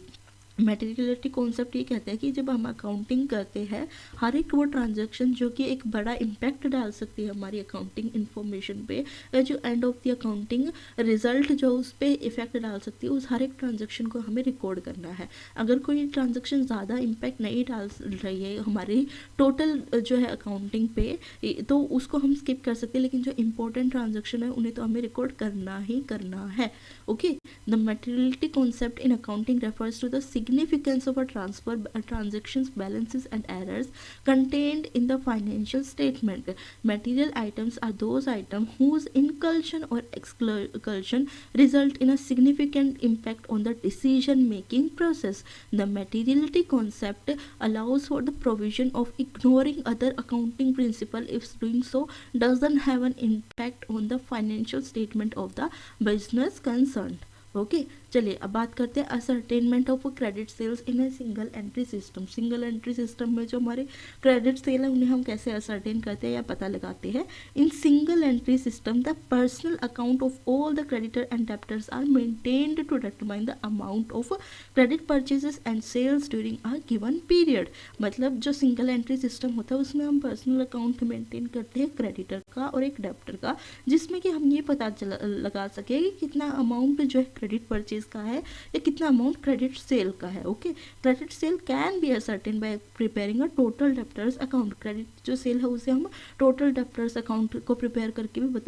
मटेरियलिटी कॉन्सेप्ट ये कहता है कि जब हम अकाउंटिंग करते हैं, हर एक वो ट्रांजैक्शन जो कि एक बड़ा इम्पैक्ट डाल सकती है हमारी अकाउंटिंग इन्फॉर्मेशन पे, या जो end of the accounting result जो उस पर इफेक्ट डाल सकती है, उस हर एक ट्रांजैक्शन को हमें रिकॉर्ड करना है। अगर कोई ट्रांजैक्शन ज़्यादा इम्पैक्ट नहीं डाल रही है हमारी टोटल जो है अकाउंटिंग पे, तो उसको हम स्किप कर सकते हैं, लेकिन जो इंपॉर्टेंट ट्रांजैक्शन है उन्हें तो हमें रिकॉर्ड करना ही करना है। Okay, the materiality concept in accounting refers to the significance of a transfer, transactions, balances and errors contained in the financial statement. Material items are those items whose inclusion or exclusion result in a significant impact on the decision making process. The materiality concept allows for the provision of ignoring other accounting principle if doing so doesn't have an impact on the financial statement of the business concerned. Okay, चलिए अब बात करते हैं ascertainment of credit sales in a single entry system. Single entry system में जो हमारे credit sale है उन्हें हम कैसे असर्टेन करते हैं या पता लगाते हैं। In single entry system the personal account of all the creditor and debtors are maintained to determine the amount of credit purchases and sales during a given period. मतलब जो सिंगल एंट्री सिस्टम होता है उसमें हम personal account maintain करते हैं creditor का और एक डेप्टर का, जिसमें कि हम ये पता लगा सके कि कितना अमाउंट जो है क्रेडिट परचेज का है या कितना अमाउंट क्रेडिट सेल का है। Okay, credit sale can be ascertain bye preparing a total debtors account. Credit जो सेल है उसे हम टोटल डेप्टर्स अकाउंट को प्रिपेयर करके भी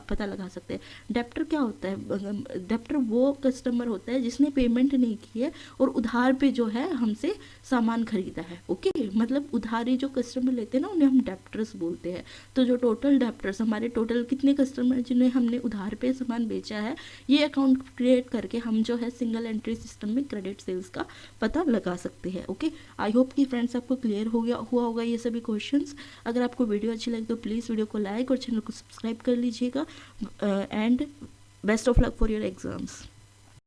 पता लगा सकते हैं। डेप्टर क्या होता है? डेप्टर वो कस्टमर होता है जिसने पेमेंट नहीं की है और उधार पे जो है हमसे सामान खरीदा है। ओके, मतलब उधारी जो कस्टमर लेते हैं ना उन्हें हम डेप्टर्स बोलते हैं। तो जो टोटल डेप्टर्स, हमारे टोटल कितने कस्टमर जिन्हें हमने उधार पे सामान बेचा है, ये अकाउंट क्रिएट करके हम जो है सिंगल एंट्री सिस्टम में क्रेडिट सेल्स का पता लगा सकते हैं। ओके, आई होप कि फ्रेंड्स आपको क्लियर हुआ होगा ये सभी क्वेश्चंस। अगर आपको वीडियो अच्छी लगे तो प्लीज़ वीडियो को लाइक और चैनल को सब्सक्राइब कर लीजिएगा। And best of luck for your exams.